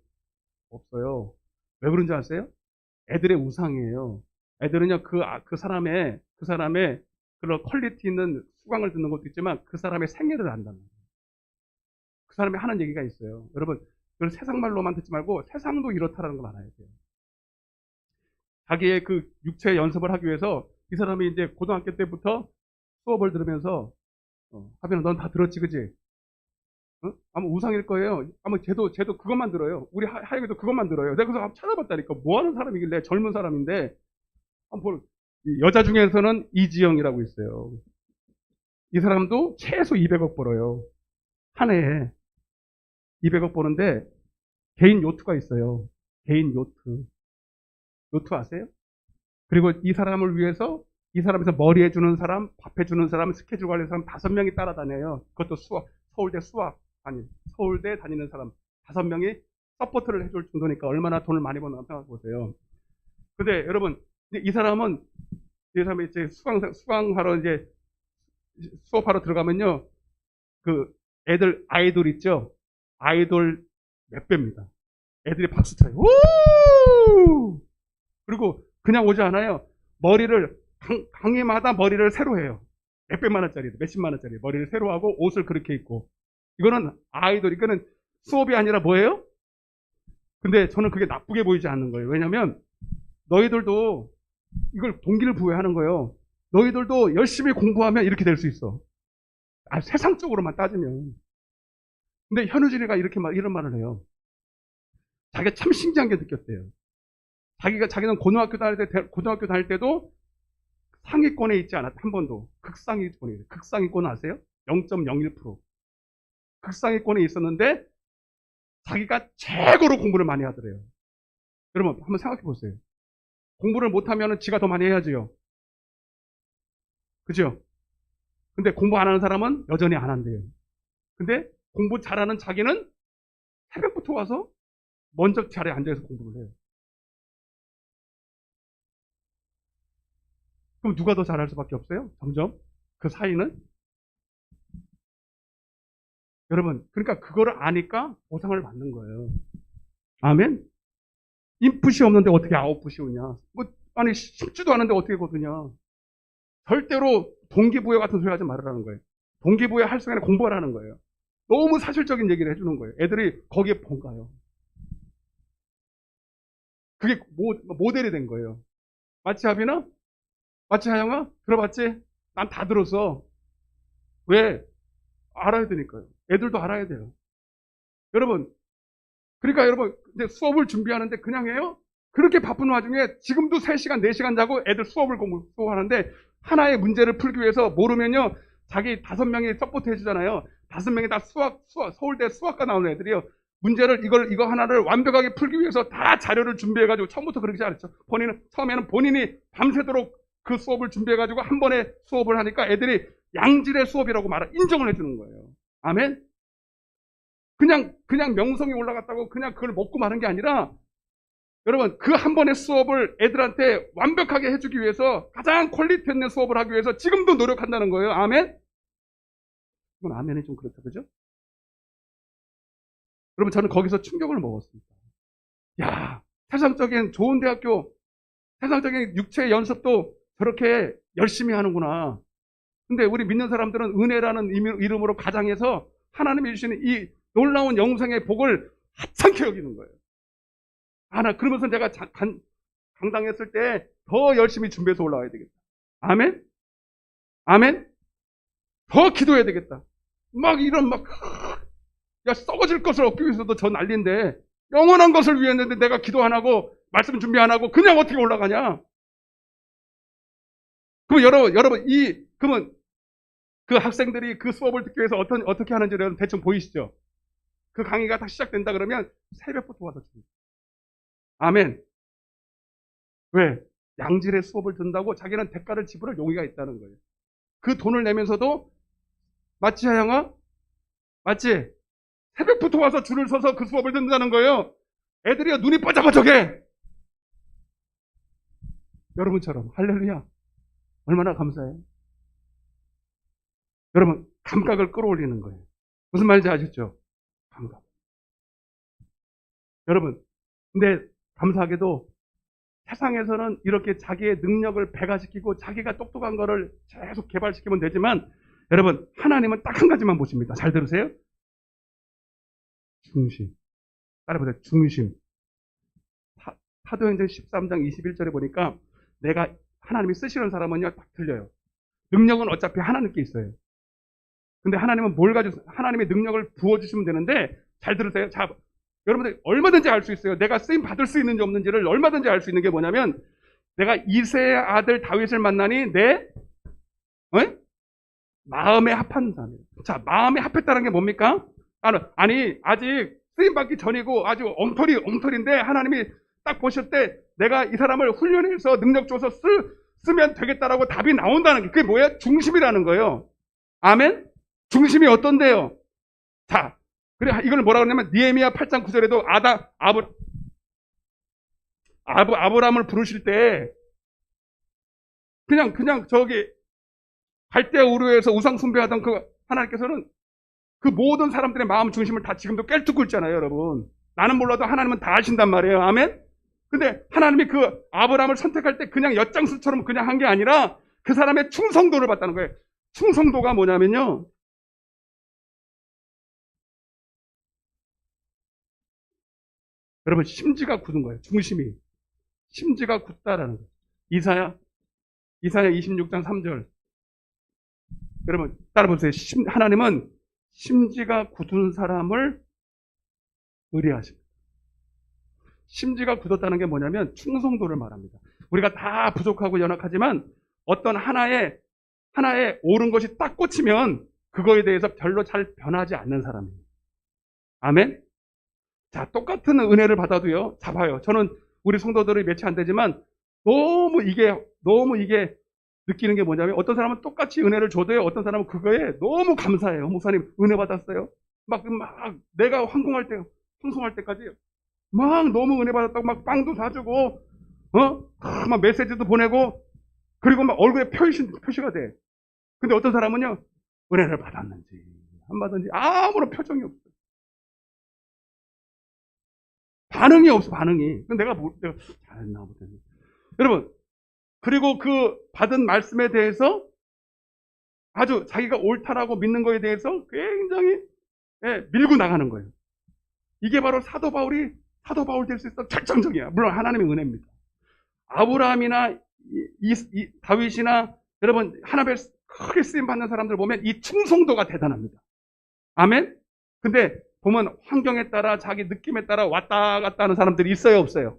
없어요. 왜 그런지 아세요? 애들의 우상이에요. 애들은요, 그 사람의 그런 퀄리티 있는 수강을 듣는 것도 있지만 그 사람의 생애를 안다는 거예요. 그 사람이 하는 얘기가 있어요. 여러분, 그걸 세상 말로만 듣지 말고 세상도 이렇다라는 걸 알아야 돼요. 자기의 그 육체 연습을 하기 위해서 이 사람이 이제 고등학교 때부터 수업을 들으면서 하빈아, 넌 다 들었지, 그지? 아마 우상일 거예요. 아마 쟤도 그것만 들어요. 우리 하영이도 그것만 들어요. 내가 그래서 한번 찾아봤다니까. 뭐 하는 사람이길래, 젊은 사람인데. 여자 중에서는 이지영이라고 있어요. 이 사람도 최소 200억 벌어요. 한 해에 200억 버는데 개인 요트가 있어요. 개인 요트. 요트 아세요? 그리고 이 사람을 위해서 이 사람에서 머리 해주는 사람, 밥 해주는 사람, 스케줄 관리하는 사람 5명이 따라다녀요. 그것도 서울대 다니는 사람 5명이 서포트를 해줄 정도니까 얼마나 돈을 많이 버나 생각해 보세요. 근데 여러분, 이 사람이 이제 수강하러 이제 수업하러 들어가면요, 그 애들 아이돌 있죠? 아이돌 몇 배입니다. 애들이 박수 쳐요. 우! 그리고 그냥 오지 않아요. 강의마다 머리를 새로 해요. 몇백만 원짜리, 몇십만 원짜리 머리를 새로 하고 옷을 그렇게 입고. 이거는 이거는 수업이 아니라 뭐예요? 근데 저는 그게 나쁘게 보이지 않는 거예요. 왜냐면 너희들도 이걸 동기를 부여하는 거예요. 너희들도 열심히 공부하면 이렇게 될 수 있어. 세상적으로만 따지면. 근데 현우진이가 이런 말을 해요. 자기가 참 신기한 게 느꼈대요. 자기는 고등학교 다닐 때도 상위권에 있지 않았다. 한 번도. 극상위권 아세요? 0.01%. 극상위권에 있었는데 자기가 최고로 공부를 많이 하더래요. 여러분 한번 생각해 보세요. 공부를 못하면 지가 더 많이 해야지요. 그죠? 근데 공부 안 하는 사람은 여전히 안 한대요. 근데 공부 잘하는 자기는 새벽부터 와서 먼저 자리에 앉아서 공부를 해요. 그럼 누가 더 잘할 수밖에 없어요? 점점 그 사이는. 여러분, 그러니까 그거를 아니까 보상을 받는 거예요. 아멘? 인풋이 없는데 어떻게 아웃풋이 오냐? 아니, 쉽지도 않은데 어떻게 거두냐. 절대로 동기부여 같은 소리 하지 말으라는 거예요. 동기부여 할 시간에 공부하라는 거예요. 너무 사실적인 얘기를 해주는 거예요. 애들이 거기에 본가요. 그게 모델이 된 거예요. 마치 하빈아? 마치 하영아? 들어봤지? 난 다 들었어. 왜? 알아야 되니까요. 애들도 알아야 돼요. 여러분, 그러니까 여러분, 이제 수업을 준비하는데 그냥 해요? 그렇게 바쁜 와중에 지금도 3시간, 4시간 자고 애들 수업하는데 하나의 문제를 풀기 위해서 모르면요. 자기 5명이 서포트 해주잖아요. 5명이 다 서울대 수학과 나오는 애들이요. 문제를 이거 하나를 완벽하게 풀기 위해서 다 자료를 준비해가지고 처음부터 그렇게 잘했죠. 처음에는 본인이 밤새도록 그 수업을 준비해가지고 한 번에 수업을 하니까 애들이 양질의 수업이라고 인정을 해주는 거예요. 아멘? 그냥 명성이 올라갔다고 그냥 그걸 먹고 마는 게 아니라 여러분 그 한 번의 수업을 애들한테 완벽하게 해주기 위해서 가장 퀄리티 있는 수업을 하기 위해서 지금도 노력한다는 거예요. 아멘? 이건 아멘이 좀 그렇다 그죠? 여러분 저는 거기서 충격을 먹었습니다. 야, 세상적인 좋은 대학교, 세상적인 육체 연습도 저렇게 열심히 하는구나. 근데 우리 믿는 사람들은 은혜라는 이름으로 가장해서 하나님이 주시는 이 놀라운 영생의 복을 하찮게 여기는 거예요. 그러면서 내가 강당했을 때 더 열심히 준비해서 올라와야 되겠다. 아멘? 아멘? 더 기도해야 되겠다. 야, 썩어질 것을 얻기 위해서도 저 난리인데, 영원한 것을 위했는데 내가 기도 안 하고, 말씀 준비 안 하고, 그냥 어떻게 올라가냐? 그럼 여러분, 그러면 그 학생들이 그 수업을 듣기 위해서 어떻게 하는지 여러분 대충 보이시죠? 그 강의가 딱 시작된다 그러면 새벽부터 와서 줍니다. 아멘. 왜? 양질의 수업을 듣는다고 자기는 대가를 지불할 용의가 있다는 거예요. 그 돈을 내면서도 맞지 하영아? 맞지? 새벽부터 와서 줄을 서서 그 수업을 듣는다는 거예요. 애들이 눈이 뻐쩍뻐쩍해. 여러분처럼 할렐루야. 얼마나 감사해요. 여러분 감각을 끌어올리는 거예요. 무슨 말인지 아셨죠? 감각. 여러분 근데 감사하게도 세상에서는 이렇게 자기의 능력을 배가시키고 자기가 똑똑한 거를 계속 개발시키면 되지만 여러분 하나님은 딱 한 가지만 보십니다. 잘 들으세요? 중심. 따라보세요. 중심. 사도행전 13장 21절에 보니까 내가 하나님이 쓰시는 사람은요 딱 틀려요. 능력은 어차피 하나님께 있어요. 근데 하나님은 하나님의 능력을 부어주시면 되는데 잘 들으세요. 자, 여러분들 얼마든지 알 수 있어요. 내가 쓰임 받을 수 있는지 없는지를 얼마든지 알 수 있는 게 뭐냐면 내가 이새의 아들 다윗을 만나니 내 마음에 합한 사람이에요. 자, 마음에 합했다는 게 뭡니까? 아니 아직 쓰임 받기 전이고 아주 엉터리인데 하나님이 딱 보실 때 내가 이 사람을 훈련해서 능력 줘서 쓰면 되겠다라고 답이 나온다는 게 그게 뭐예요? 중심이라는 거예요. 아멘? 중심이 어떤데요? 자, 그래 이걸 뭐라고 하냐면 니에미야 8장 9절에도 아브라함을 부르실 때 그냥 저기 갈대아 우르에서 우상 숭배하던 그 하나님께서는 그 모든 사람들의 마음 중심을 다 지금도 꿰뚫고 있잖아요, 여러분. 나는 몰라도 하나님은 다 아신단 말이에요. 아멘? 근데 하나님이 그 아브라함을 선택할 때 그냥 엿장수처럼 그냥 한 게 아니라 그 사람의 충성도를 봤다는 거예요. 충성도가 뭐냐면요. 여러분 심지가 굳은 거예요. 중심이. 심지가 굳다라는 거예요. 이사야 26장 3절. 여러분 따라 보세요. 하나님은 심지가 굳은 사람을 의뢰하십니다. 심지가 굳었다는 게 뭐냐면 충성도를 말합니다. 우리가 다 부족하고 연약하지만 어떤 하나의 옳은 것이 딱 꽂히면 그거에 대해서 별로 잘 변하지 않는 사람입니다. 아멘? 자, 똑같은 은혜를 받아도요. 잡아요. 저는 우리 성도들이 몇이 안 되지만 너무 이게 느끼는 게 뭐냐면 어떤 사람은 똑같이 은혜를 줘도요. 어떤 사람은 그거에 너무 감사해요. 목사님 은혜 받았어요. 막 내가 황송할 때까지 막 너무 은혜 받았다고 막 빵도 사주고 막 메시지도 보내고 그리고 막 얼굴에 표시가 돼. 근데 어떤 사람은요. 은혜를 받았는지 안 받았는지 아무런 표정이 없어요. 반응이 없어. 반응이. 내가 잘했나 보다. 여러분 그리고 그 받은 말씀에 대해서 아주 자기가 옳다라고 믿는 거에 대해서 굉장히 밀고 나가는 거예요. 이게 바로 사도 바울 될 수 있어 결정적이야. 물론 하나님의 은혜입니다. 아브라함이나 다윗이나 여러분 하나님의 크게 쓰임 받는 사람들 보면 이 충성도가 대단합니다. 아멘? 근데 보면 환경에 따라 자기 느낌에 따라 왔다 갔다 하는 사람들이 있어요, 없어요?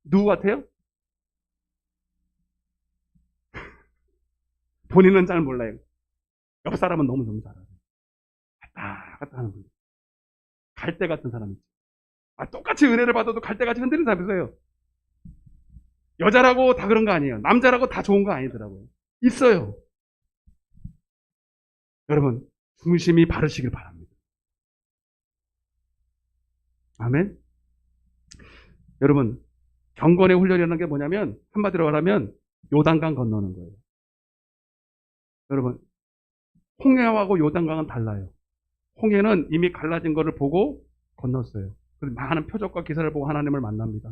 누구 같아요? 본인은 잘 몰라요. 옆 사람은 너무 잘 알아요. 왔다 갔다 하는 분. 갈대 같은 사람 있죠. 똑같이 은혜를 받아도 갈대같이 흔들리는 사람이 있어요. 여자라고 다 그런 거 아니에요. 남자라고 다 좋은 거 아니더라고요. 있어요. 여러분, 중심이 바르시길 바랍니다. 아멘? 여러분, 경건의 훈련이라는 게 뭐냐면, 한마디로 말하면, 요단강 건너는 거예요. 여러분, 홍해하고 요단강은 달라요. 홍해는 이미 갈라진 거를 보고 건넜어요. 그래서 많은 표적과 기사를 보고 하나님을 만납니다.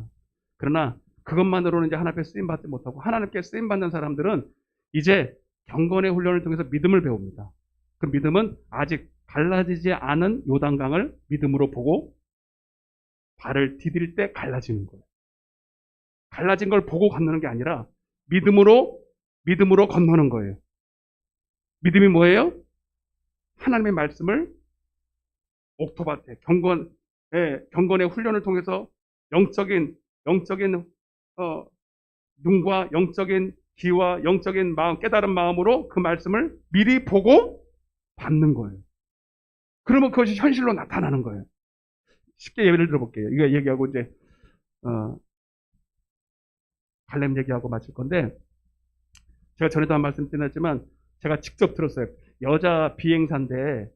그러나 그것만으로는 이제 하나님께 쓰임받지 못하고 하나님께 쓰임받는 사람들은 이제 경건의 훈련을 통해서 믿음을 배웁니다. 그 믿음은 아직 갈라지지 않은 요단강을 믿음으로 보고 발을 디딜 때 갈라지는 거예요. 갈라진 걸 보고 건너는 게 아니라 믿음으로 건너는 거예요. 믿음이 뭐예요? 하나님의 말씀을 옥토밭에 경건의 훈련을 통해서 영적인 눈과 영적인 귀와 영적인 마음, 깨달은 마음으로 그 말씀을 미리 보고 받는 거예요. 그러면 그것이 현실로 나타나는 거예요. 쉽게 예를 들어볼게요. 이거 얘기하고 이제 갈렙 얘기하고 마칠 건데, 제가 전에도 한 말씀 드렸지만 제가 직접 들었어요. 여자 비행사인데,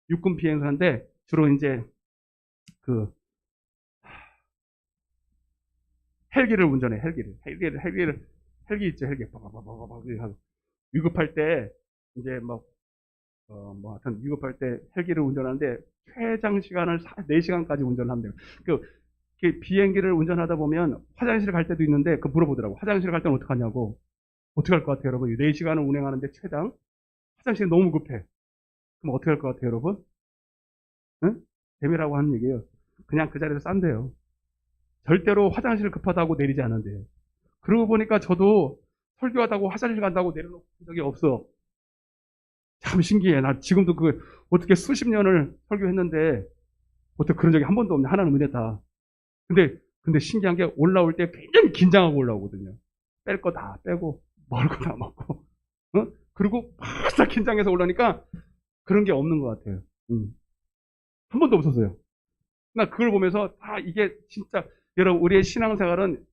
육군 비행사인데 주로 이제 그 헬기를 운전해. 헬기 있죠. 헬기 빠바바바바 위급할 때 이제 하여튼 위급할 때 헬기를 운전하는데 최장 시간을 4시간까지 운전을 한대요. 그 비행기를 운전하다 보면 화장실 갈 때도 있는데 그 물어보더라고. 화장실 갈 때는 어떡하냐고. 어떻게 할 것 같아요, 여러분? 4시간을 운행하는데 최장 화장실이 너무 급해. 그럼 어떻게 할 것 같아요, 여러분? 응? 재미라고 하는 얘기예요. 그냥 그 자리에서 싼대요. 절대로 화장실 급하다고 내리지 않은데요. 그러고 보니까 저도 설교하다고 화장실 간다고 내려놓은 적이 없어. 참 신기해. 나 지금도 어떻게 수십 년을 설교했는데 어떻게 그런 적이 한 번도 없냐. 하나는 은혜다. 근데 신기한 게 올라올 때 굉장히 긴장하고 올라오거든요. 뺄 거 다 빼고 먹을 거 다 먹고 그리고 바싹 긴장해서 올라오니까 그런 게 없는 것 같아요. 한 번도 없었어요. 나 그걸 보면서 이게 진짜 여러분 우리의 신앙생활은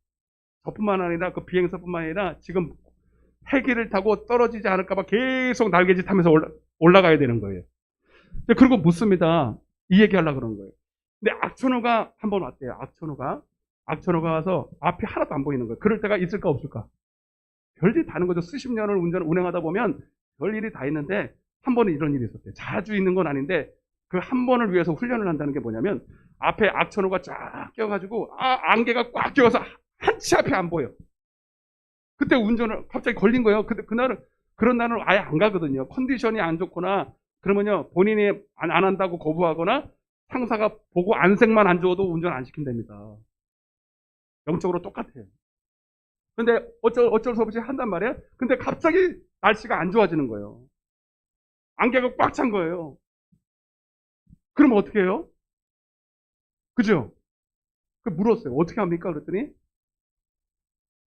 저뿐만 아니라 그 비행사뿐만 아니라 지금 헬기를 타고 떨어지지 않을까봐 계속 날개짓 하면서 올라가야 되는 거예요. 그리고 묻습니다. 이 얘기 하려고 그런 거예요. 근데 악천후가 한 번 왔대요. 악천후가 와서 앞이 하나도 안 보이는 거예요. 그럴 때가 있을까 없을까? 별일이 다는 거죠. 수십 년을 운행하다 보면 별일이 다 있는데 한 번은 이런 일이 있었대요. 자주 있는 건 아닌데 그 한 번을 위해서 훈련을 한다는 게 뭐냐면 앞에 악천후가 쫙 껴가지고 안개가 꽉 껴서 한치 앞이 안 보여. 그때 운전을 갑자기 걸린 거예요. 근데 그런 날은 아예 안 가거든요. 컨디션이 안 좋거나 그러면요 본인이 안 한다고 거부하거나 상사가 보고 안색만 안 줘도 운전 안 시킨답니다. 영적으로 똑같아요. 근데 어쩔 수 없이 한단 말이에요. 근데 갑자기 날씨가 안 좋아지는 거예요. 안개가 꽉 찬 거예요. 그러면 어떻게 해요? 그죠? 물었어요. 어떻게 합니까? 그랬더니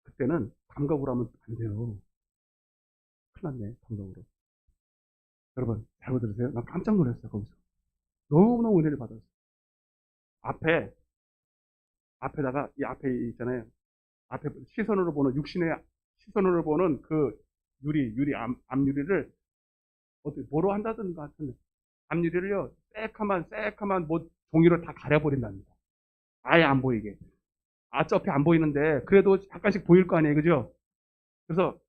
그때는 감각으로 하면 안 돼요. 큰일 났네, 감각으로. 여러분, 잘 들으세요? 난 깜짝 놀랐어요, 거기서. 너무너무 은혜를 받았어요. 앞에다가, 이 앞에 있잖아요. 앞에 시선으로 보는, 육신의 시선으로 보는 그 앞유리를, 뭐로 한다든가 하여튼, 앞유리를요, 새카만 종이로 다 가려버린답니다. 아예 안 보이게. 어차피 안 보이는데, 그래도 약간씩 보일 거 아니에요, 그죠? 그래서,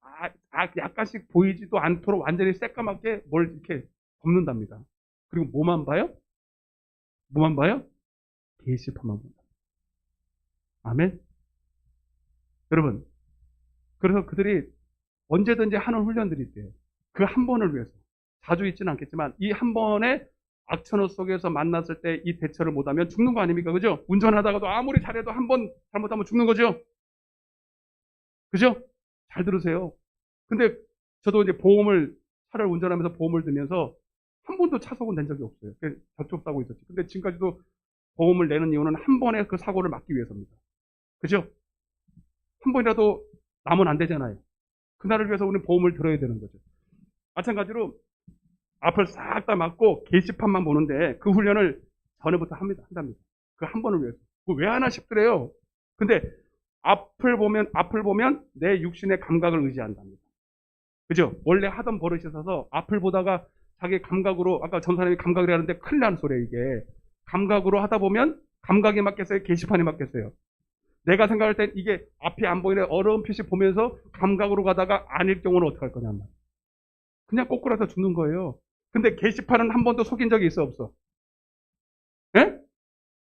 약간씩 보이지도 않도록 완전히 새까맣게 뭘 이렇게 덮는답니다. 그리고 뭐만 봐요? 게시판만 본다. 아멘? 여러분, 그래서 그들이 언제든지 하는 훈련들이 있대요. 그 한 번을 위해서. 자주 있지는 않겠지만 이 한 번에 악천후 속에서 만났을 때 이 대처를 못하면 죽는 거 아닙니까? 그죠? 운전하다가도 아무리 잘해도 한 번 잘못하면 죽는 거죠? 그죠? 잘 들으세요. 근데 저도 이제 차를 운전하면서 보험을 들면서 한 번도 차사고 낸 적이 없어요. 접촉사고 있었지. 근데 지금까지도 보험을 내는 이유는 한 번에 그 사고를 막기 위해서입니다. 그죠? 한 번이라도 남으면 안 되잖아요. 그날을 위해서 우리는 보험을 들어야 되는 거죠. 마찬가지로 앞을 싹 다 막고 게시판만 보는데 그 훈련을 전에부터 한답니다. 그 한 번을 위해서. 왜 하나 싶더래요. 근데 앞을 보면 내 육신의 감각을 의지한답니다. 그죠? 원래 하던 버릇이 있어서 앞을 보다가 자기 감각으로, 아까 전사님이 감각을 하는데 큰일 나는 소리예요, 이게. 감각으로 하다 보면 감각이 맞겠어요? 게시판이 맞겠어요? 내가 생각할 땐 이게 앞이 안 보이는 어려운 표시 보면서 감각으로 가다가 아닐 경우는 어떡할 거냐 말이야. 그냥 꼬꾸라서 죽는 거예요. 근데 게시판은 한 번도 속인 적이 있어, 없어? 예?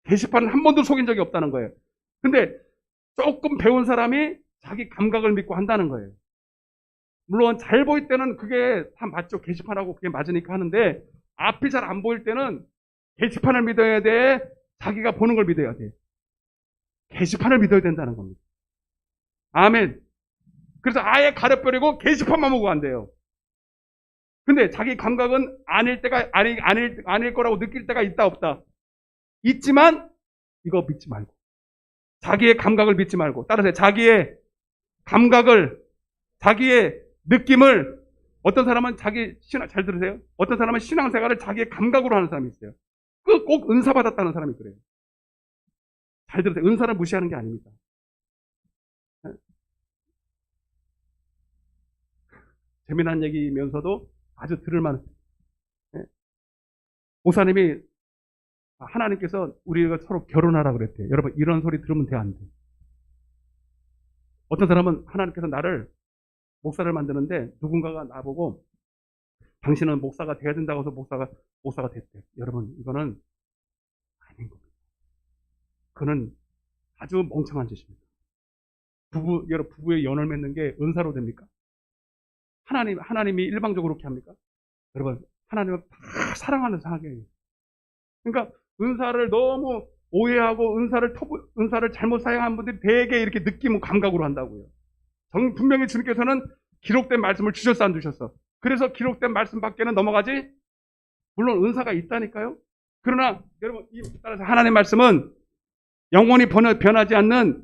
게시판은 한 번도 속인 적이 없다는 거예요. 근데 조금 배운 사람이 자기 감각을 믿고 한다는 거예요. 물론 잘 보일 때는 그게 다 맞죠. 게시판하고 그게 맞으니까 하는데 앞이 잘 안 보일 때는 게시판을 믿어야 돼? 자기가 보는 걸 믿어야 돼? 게시판을 믿어야 된다는 겁니다. 아멘. 그래서 아예 가려버리고 게시판만 보고 간대요. 근데 자기 감각은 아닐 거라고 느낄 때가 있다, 없다? 있지만 이거 믿지 말고. 자기의 감각을 믿지 말고. 따라서 자기의 감각을, 자기의 느낌을, 어떤 사람은 잘 들으세요? 어떤 사람은 신앙생활을 자기의 감각으로 하는 사람이 있어요. 꼭 은사 받았다는 사람이 그래요. 잘 들으세요. 은사를 무시하는 게 아닙니다. 재미난 얘기면서도 아주 들을만. 목사님이 하나님께서 우리가 서로 결혼하라 그랬대요. 여러분 이런 소리 들으면 돼, 안 돼? 어떤 사람은 하나님께서 나를 목사를 만드는데 누군가가 나보고 당신은 목사가 돼야 된다고 해서 목사가 됐대. 여러분 이거는 아닌 겁니다. 그는 아주 멍청한 짓입니다. 부부의 연을 맺는 게 은사로 됩니까? 하나님이 일방적으로 그렇게 합니까? 여러분 하나님은 다 사랑하는 사람이에요. 그러니까 은사를 너무 오해하고 은사를 잘못 사용한 분들이 되게 이렇게 느끼고 감각으로 한다고요. 분명히 주님께서는 기록된 말씀을 주셨어, 안 주셨어? 그래서 기록된 말씀 밖에는 넘어가지? 물론 은사가 있다니까요. 그러나 여러분 따라서 하나님의 말씀은 영원히 변하지 않는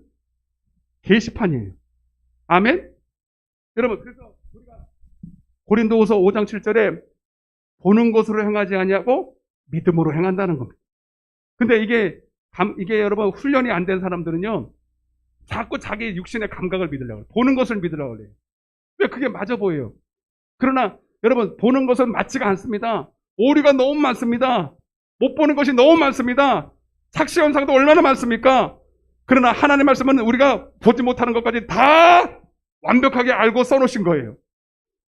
게시판이에요. 아멘? 여러분 그래서 우리가 고린도후서 5장 7절에 보는 것으로 행하지 아니하고 믿음으로 행한다는 겁니다. 근데 이게 여러분 훈련이 안 된 사람들은요 자꾸 자기 육신의 감각을 믿으려고 해요. 보는 것을 믿으려고 해요. 왜 그게 맞아 보여요. 그러나 여러분 보는 것은 맞지가 않습니다. 오류가 너무 많습니다. 못 보는 것이 너무 많습니다. 착시현상도 얼마나 많습니까? 그러나 하나님의 말씀은 우리가 보지 못하는 것까지 다 완벽하게 알고 써놓으신 거예요.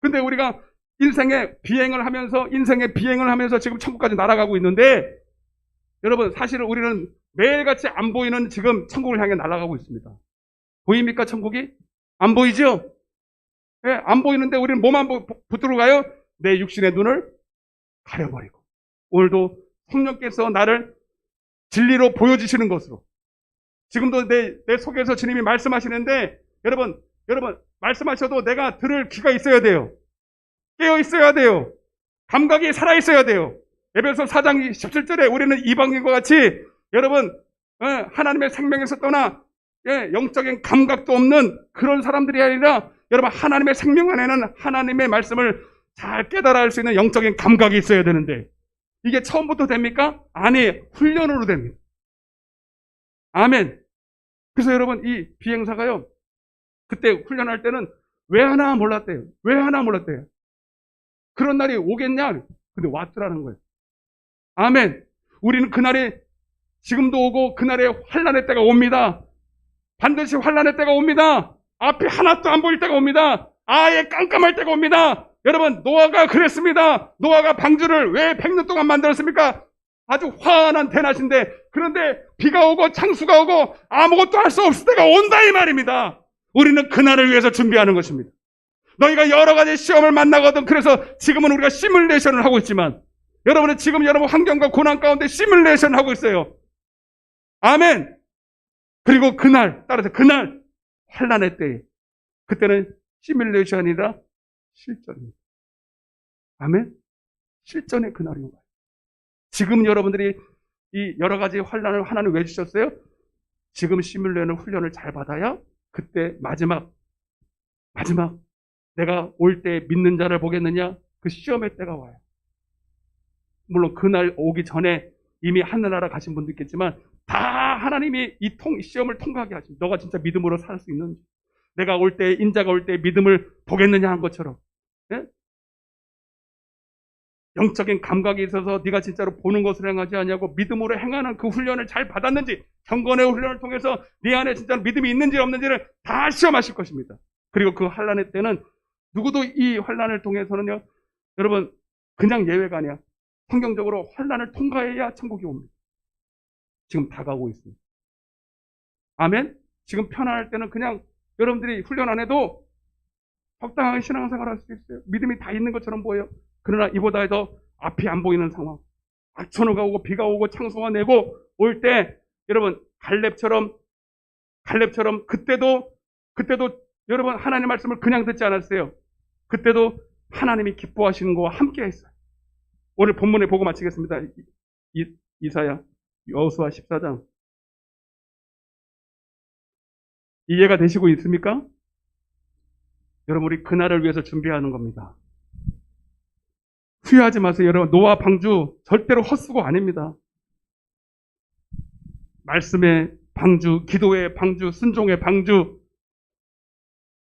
근데 우리가 인생의 비행을 하면서 지금 천국까지 날아가고 있는데 여러분 사실은 우리는 매일같이 안 보이는 지금 천국을 향해 날아가고 있습니다. 보입니까 천국이? 안 보이죠? 예, 안 보이는데 우리는 뭐만 붙들고 가요? 내 육신의 눈을 가려버리고 오늘도 성령께서 나를 진리로 보여주시는 것으로 지금도 내 속에서 주님이 말씀하시는데 여러분 말씀하셔도 내가 들을 귀가 있어야 돼요. 깨어 있어야 돼요. 감각이 살아 있어야 돼요. 에베소 4장 17절에 우리는 이방인과 같이 여러분 하나님의 생명에서 떠나 영적인 감각도 없는 그런 사람들이 아니라 여러분 하나님의 생명 안에는 하나님의 말씀을 잘 깨달아 할 수 있는 영적인 감각이 있어야 되는데 이게 처음부터 됩니까? 아니, 훈련으로 됩니다. 아멘. 그래서 여러분 이 비행사가요 그때 훈련할 때는 왜 하나 몰랐대요. 그런 날이 오겠냐? 근데 왔더라는 거예요. 아멘. 우리는 그날이 지금도 오고 그날에 환난의 때가 옵니다. 반드시 환난의 때가 옵니다. 앞이 하나도 안 보일 때가 옵니다. 아예 깜깜할 때가 옵니다. 여러분 노아가 그랬습니다. 노아가 방주를 왜 100년 동안 만들었습니까? 아주 환한 대낮인데 그런데 비가 오고 창수가 오고 아무것도 할 수 없을 때가 온다 이 말입니다. 우리는 그날을 위해서 준비하는 것입니다. 너희가 여러 가지 시험을 만나거든. 그래서 지금은 우리가 시뮬레이션을 하고 있지만 여러분은 지금 여러분 환경과 고난 가운데 시뮬레이션을 하고 있어요. 아멘. 그리고 그날, 따라서 그날 환난의 때에 그때는 시뮬레이션이 아니라 실전입니다. 아멘. 실전의 그날인 거예요. 지금 여러분들이 이 여러 가지 환난을 하나님 왜 주셨어요? 지금 시뮬레이션 훈련을 잘 받아야 그때 마지막 내가 올 때 믿는 자를 보겠느냐? 그 시험의 때가 와요. 물론 그날 오기 전에 이미 하늘나라 가신 분도 있겠지만 다 하나님이 이 시험을 통과하게 하십니다. 너가 진짜 믿음으로 살 수 있는지, 내가 올 때, 인자가 올 때 믿음을 보겠느냐 한 것처럼, 예? 영적인 감각이 있어서 네가 진짜로 보는 것을 행하지 않냐고 믿음으로 행하는 그 훈련을 잘 받았는지, 경건의 훈련을 통해서 네 안에 진짜 믿음이 있는지 없는지를 다 시험하실 것입니다. 그리고 그 환난의 때는 누구도 이 환난을 통해서는요, 여러분 그냥 예외가 아니야. 성경적으로 환난을 통과해야 천국이 옵니다. 지금 다가오고 있습니다. 아멘? 지금 편안할 때는 그냥 여러분들이 훈련 안 해도 적당하게 신앙생활 할 수 있어요. 믿음이 다 있는 것처럼 보여요. 그러나 이보다 더 앞이 안 보이는 상황, 악천후가 오고 비가 오고 창소가 내고 올 때 여러분 갈렙처럼 그때도 여러분 하나님 말씀을 그냥 듣지 않았어요. 그때도 하나님이 기뻐하시는 거와 함께 했어요. 오늘 본문에 보고 마치겠습니다. 이사야 여호수아 14장. 이해가 되시고 있습니까? 여러분 우리 그날을 위해서 준비하는 겁니다. 후회하지 마세요. 여러분 노아 방주 절대로 헛수고 아닙니다. 말씀의 방주, 기도의 방주, 순종의 방주,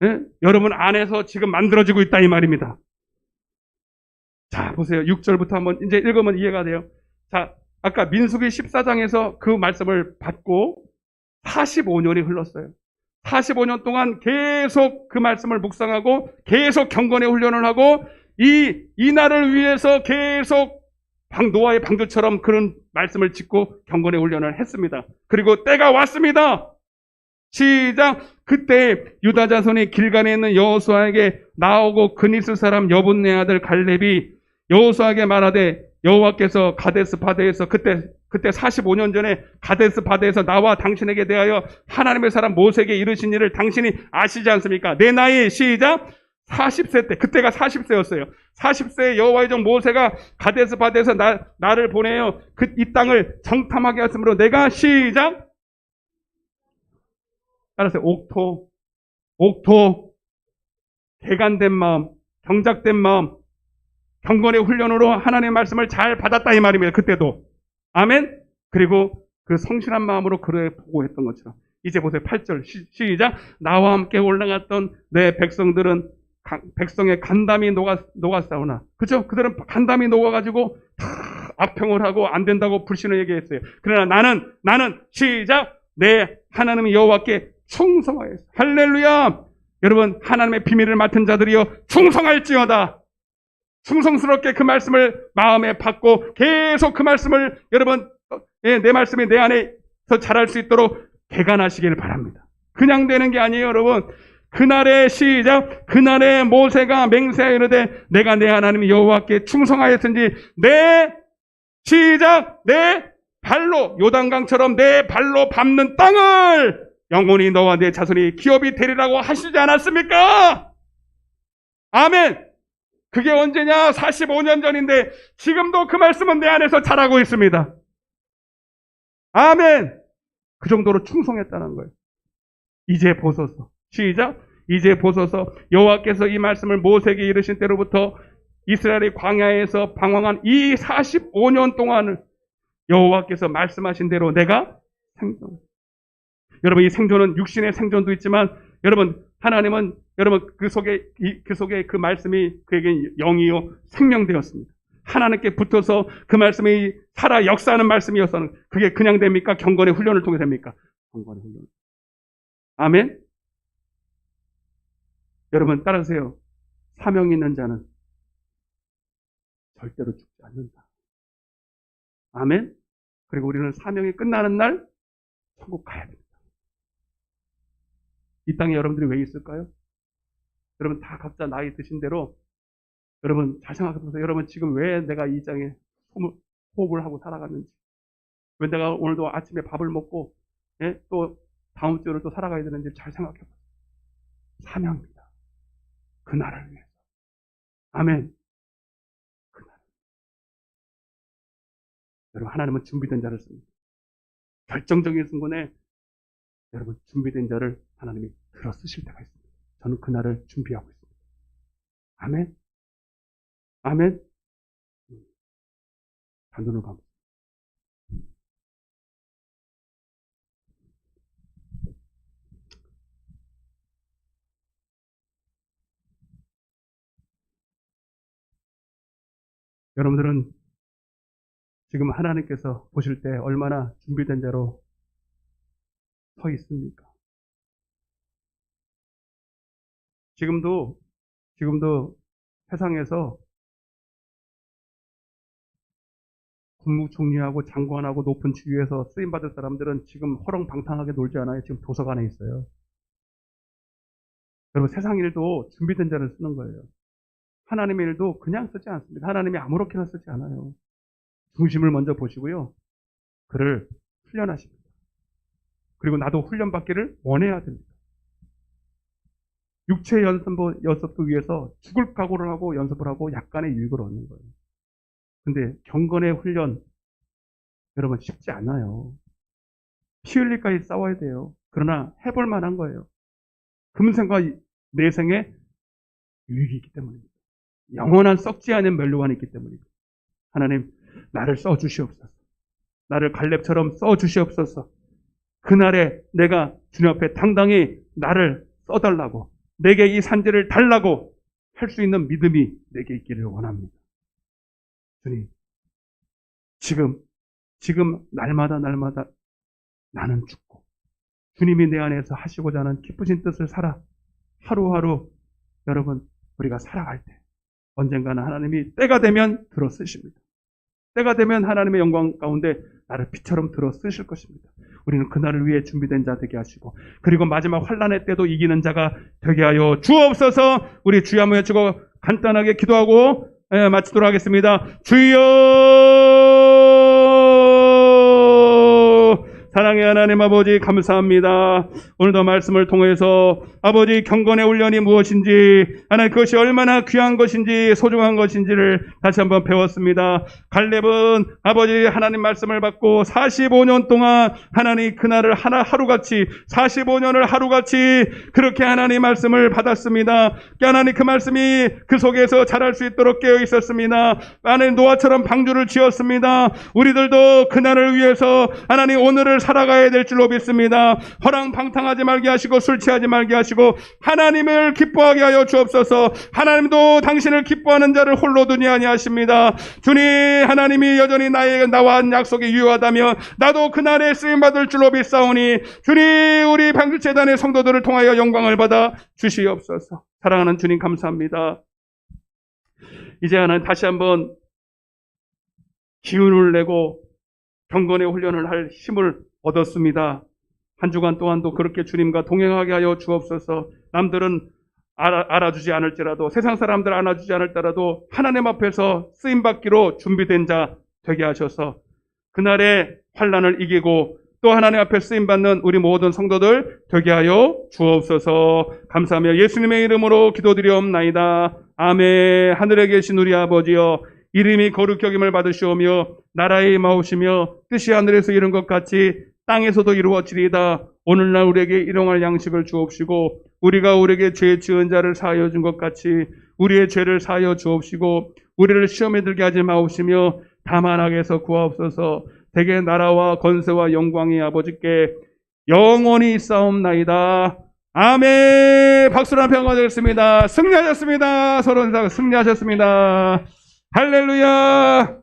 예? 여러분 안에서 지금 만들어지고 있다 이 말입니다. 자 보세요. 6절부터 한번 이제 읽으면 이해가 돼요. 자 아까 민수기 14장에서 그 말씀을 받고 45년이 흘렀어요. 45년 동안 계속 그 말씀을 묵상하고 계속 경건의 훈련을 하고 이 날을 위해서 계속 노아의 방주처럼 그런 말씀을 짓고 경건의 훈련을 했습니다. 그리고 때가 왔습니다. 시작. 그때 유다 자손이 길간에 있는 여호수아에게 나오고 그니스 사람 여분네 아들 갈렙이 여호수아에게 말하되 여호와께서 가데스 바데에서 그때 45년 전에 가데스 바데에서 나와 당신에게 대하여 하나님의 사람 모세에게 이르신 일을 당신이 아시지 않습니까? 내 나이 시작 40세 때, 그때가 40세였어요. 40세에 여호와의 종 모세가 가데스 바데에서 나를 보내어 이 땅을 정탐하게 하였으므로 내가 시작 따라서 옥토 개간된 마음, 경작된 마음, 경건의 훈련으로 하나님의 말씀을 잘 받았다 이 말입니다. 그때도 아멘. 그리고 그 성실한 마음으로 그를 보고했던 것처럼 이제 보세요. 8절 시작. 나와 함께 올라갔던 내 백성들은 백성의 간담이 녹았사오나, 그죠? 그들은 간담이 녹아가지고 다 악평을 하고 안 된다고 불신을 얘기했어요. 그러나 나는 시작 내 하나님 여호와께 충성하였어. 할렐루야. 여러분 하나님의 비밀을 맡은 자들이여 충성할지어다. 충성스럽게 그 말씀을 마음에 받고 계속 그 말씀을 여러분 내 말씀이 내 안에서 자랄 수 있도록 개간하시길 바랍니다. 그냥 되는 게 아니에요. 여러분 그날의 시작 그날의 모세가 맹세하여 이르되 내가 내 하나님 여호와께 충성하였은지 내 시작 내 발로 요단강처럼 내 발로 밟는 땅을 영원히 너와 내 자손이 기업이 되리라고 하시지 않았습니까? 아멘. 그게 언제냐? 45년 전인데 지금도 그 말씀은 내 안에서 자라고 있습니다. 아멘. 그 정도로 충성했다는 거예요. 이제 보소서. 시작. 이제 보소서. 여호와께서 이 말씀을 모세에게 이르신 때로부터 이스라엘이 광야에서 방황한 이 45년 동안을 여호와께서 말씀하신 대로 내가 생존. 여러분 이 생존은 육신의 생존도 있지만 여러분 하나님은 여러분 그 속에 그 말씀이 그에게 영이요 생명되었습니다. 하나님께 붙어서 그 말씀이 살아 역사하는 말씀이어서는 그게 그냥 됩니까? 경건의 훈련을 통해 됩니까? 경건의 훈련. 아멘. 여러분 따라하세요. 사명 있는 자는 절대로 죽지 않는다. 아멘. 그리고 우리는 사명이 끝나는 날 천국 가야 됩니다. 이 땅에 여러분들이 왜 있을까요? 여러분 다 각자 나이 드신 대로 여러분 잘 생각해 보세요. 여러분 지금 왜 내가 이 땅에 호흡을 하고 살아갔는지, 왜 내가 오늘도 아침에 밥을 먹고 예? 또 다음 주를 또 살아가야 되는지 잘 생각해 보세요. 사명입니다. 그 나라를 위해서. 아멘. 그 나라. 여러분 하나님은 준비된 자를 씁니다. 결정적인 순간에 여러분 준비된 자를 하나님이 들어 쓰실 때가 있습니다. 저는 그날을 준비하고 있습니다. 아멘. 아멘. 단돈을 감사. 여러분들은 지금 하나님께서 보실 때 얼마나 준비된 자로 서 있습니까? 지금도 세상에서 국무총리하고 장관하고 높은 지위에서 쓰임받을 사람들은 지금 허렁방탕하게 놀지 않아요. 지금 도서관에 있어요. 여러분 세상 일도 준비된 자를 쓰는 거예요. 하나님의 일도 그냥 쓰지 않습니다. 하나님이 아무렇게나 쓰지 않아요. 중심을 먼저 보시고요. 그를 훈련하십니다. 그리고 나도 훈련받기를 원해야 됩니다. 육체 연습도 위해서 죽을 각오를 하고 연습을 하고 약간의 유익을 얻는 거예요. 근데 경건의 훈련, 여러분 쉽지 않아요. 피 흘릴까지 싸워야 돼요. 그러나 해볼 만한 거예요. 금생과 내생의 유익이 있기 때문입니다. 영원한 썩지 않은 멸류관이 있기 때문입니다. 하나님, 나를 써주시옵소서. 나를 갈렙처럼 써주시옵소서. 그날에 내가 주님 앞에 당당히 나를 써달라고, 내게 이 산지를 달라고 할 수 있는 믿음이 내게 있기를 원합니다. 주님, 지금 날마다 나는 죽고 주님이 내 안에서 하시고자 하는 기쁘신 뜻을 살아 하루하루 여러분 우리가 살아갈 때 언젠가는 하나님이 때가 되면 들어 쓰십니다. 때가 되면 하나님의 영광 가운데 나를 빛처럼 들어 쓰실 것입니다. 우리는 그날을 위해 준비된 자 되게 하시고, 그리고 마지막 환난의 때도 이기는 자가 되게 하여 주옵소서. 우리 주여 한번 외치고 간단하게 기도하고 마치도록 하겠습니다. 주여, 사랑의 하나님 아버지 감사합니다. 오늘도 말씀을 통해서 아버지 경건의 훈련이 무엇인지, 하나님 그것이 얼마나 귀한 것인지 소중한 것인지를 다시 한번 배웠습니다. 갈렙은 아버지 하나님 말씀을 받고 45년 동안 하나님 그날을 하루같이 45년을 하루같이 그렇게 하나님 말씀을 받았습니다. 하나님 그 말씀이 그 속에서 자랄 수 있도록 깨어 있었습니다. 하나님 노아처럼 방주를 지었습니다. 우리들도 그날을 위해서 하나님 오늘을 살아가야 될 줄로 믿습니다. 허랑방탕하지 말게 하시고 술 취하지 말게 하시고 하나님을 기뻐하게 하여 주옵소서. 하나님도 당신을 기뻐하는 자를 홀로 두니 아니하십니다. 주님, 하나님이 여전히 나와 약속이 유효하다면 나도 그날에 쓰임받을 줄로 믿사오니 주님, 우리 방주재단의 성도들을 통하여 영광을 받아 주시옵소서. 사랑하는 주님 감사합니다. 이제 하나님 다시 한번 기운을 내고 경건의 훈련을 할 힘을 얻었습니다. 한 주간 동안도 그렇게 주님과 동행하게 하여 주옵소서. 남들은 알아주지 않을지라도, 세상 사람들 알아주지 않을지라도 하나님 앞에서 쓰임받기로 준비된 자 되게 하셔서 그날의 환난을 이기고 또 하나님 앞에 쓰임받는 우리 모든 성도들 되게 하여 주옵소서. 감사하며 예수님의 이름으로 기도드리옵나이다. 아멘. 하늘에 계신 우리 아버지여, 이름이 거룩히 여김을 받으시오며 나라에 임하오시며 뜻이 하늘에서 이룬 것 같이 땅에서도 이루어지리이다. 오늘날 우리에게 일용할 양식을 주옵시고 우리가 우리에게 죄 지은 자를 사하여 준 것 같이 우리의 죄를 사하여 주옵시고 우리를 시험에 들게 하지 마옵시며 다만 악에서 구하옵소서. 대개 나라와 건세와 영광이 아버지께 영원히 있사옵나이다. 아멘. 박수로 한 평가 드렸습니다. 승리하셨습니다. 서로 승리하셨습니다. 할렐루야.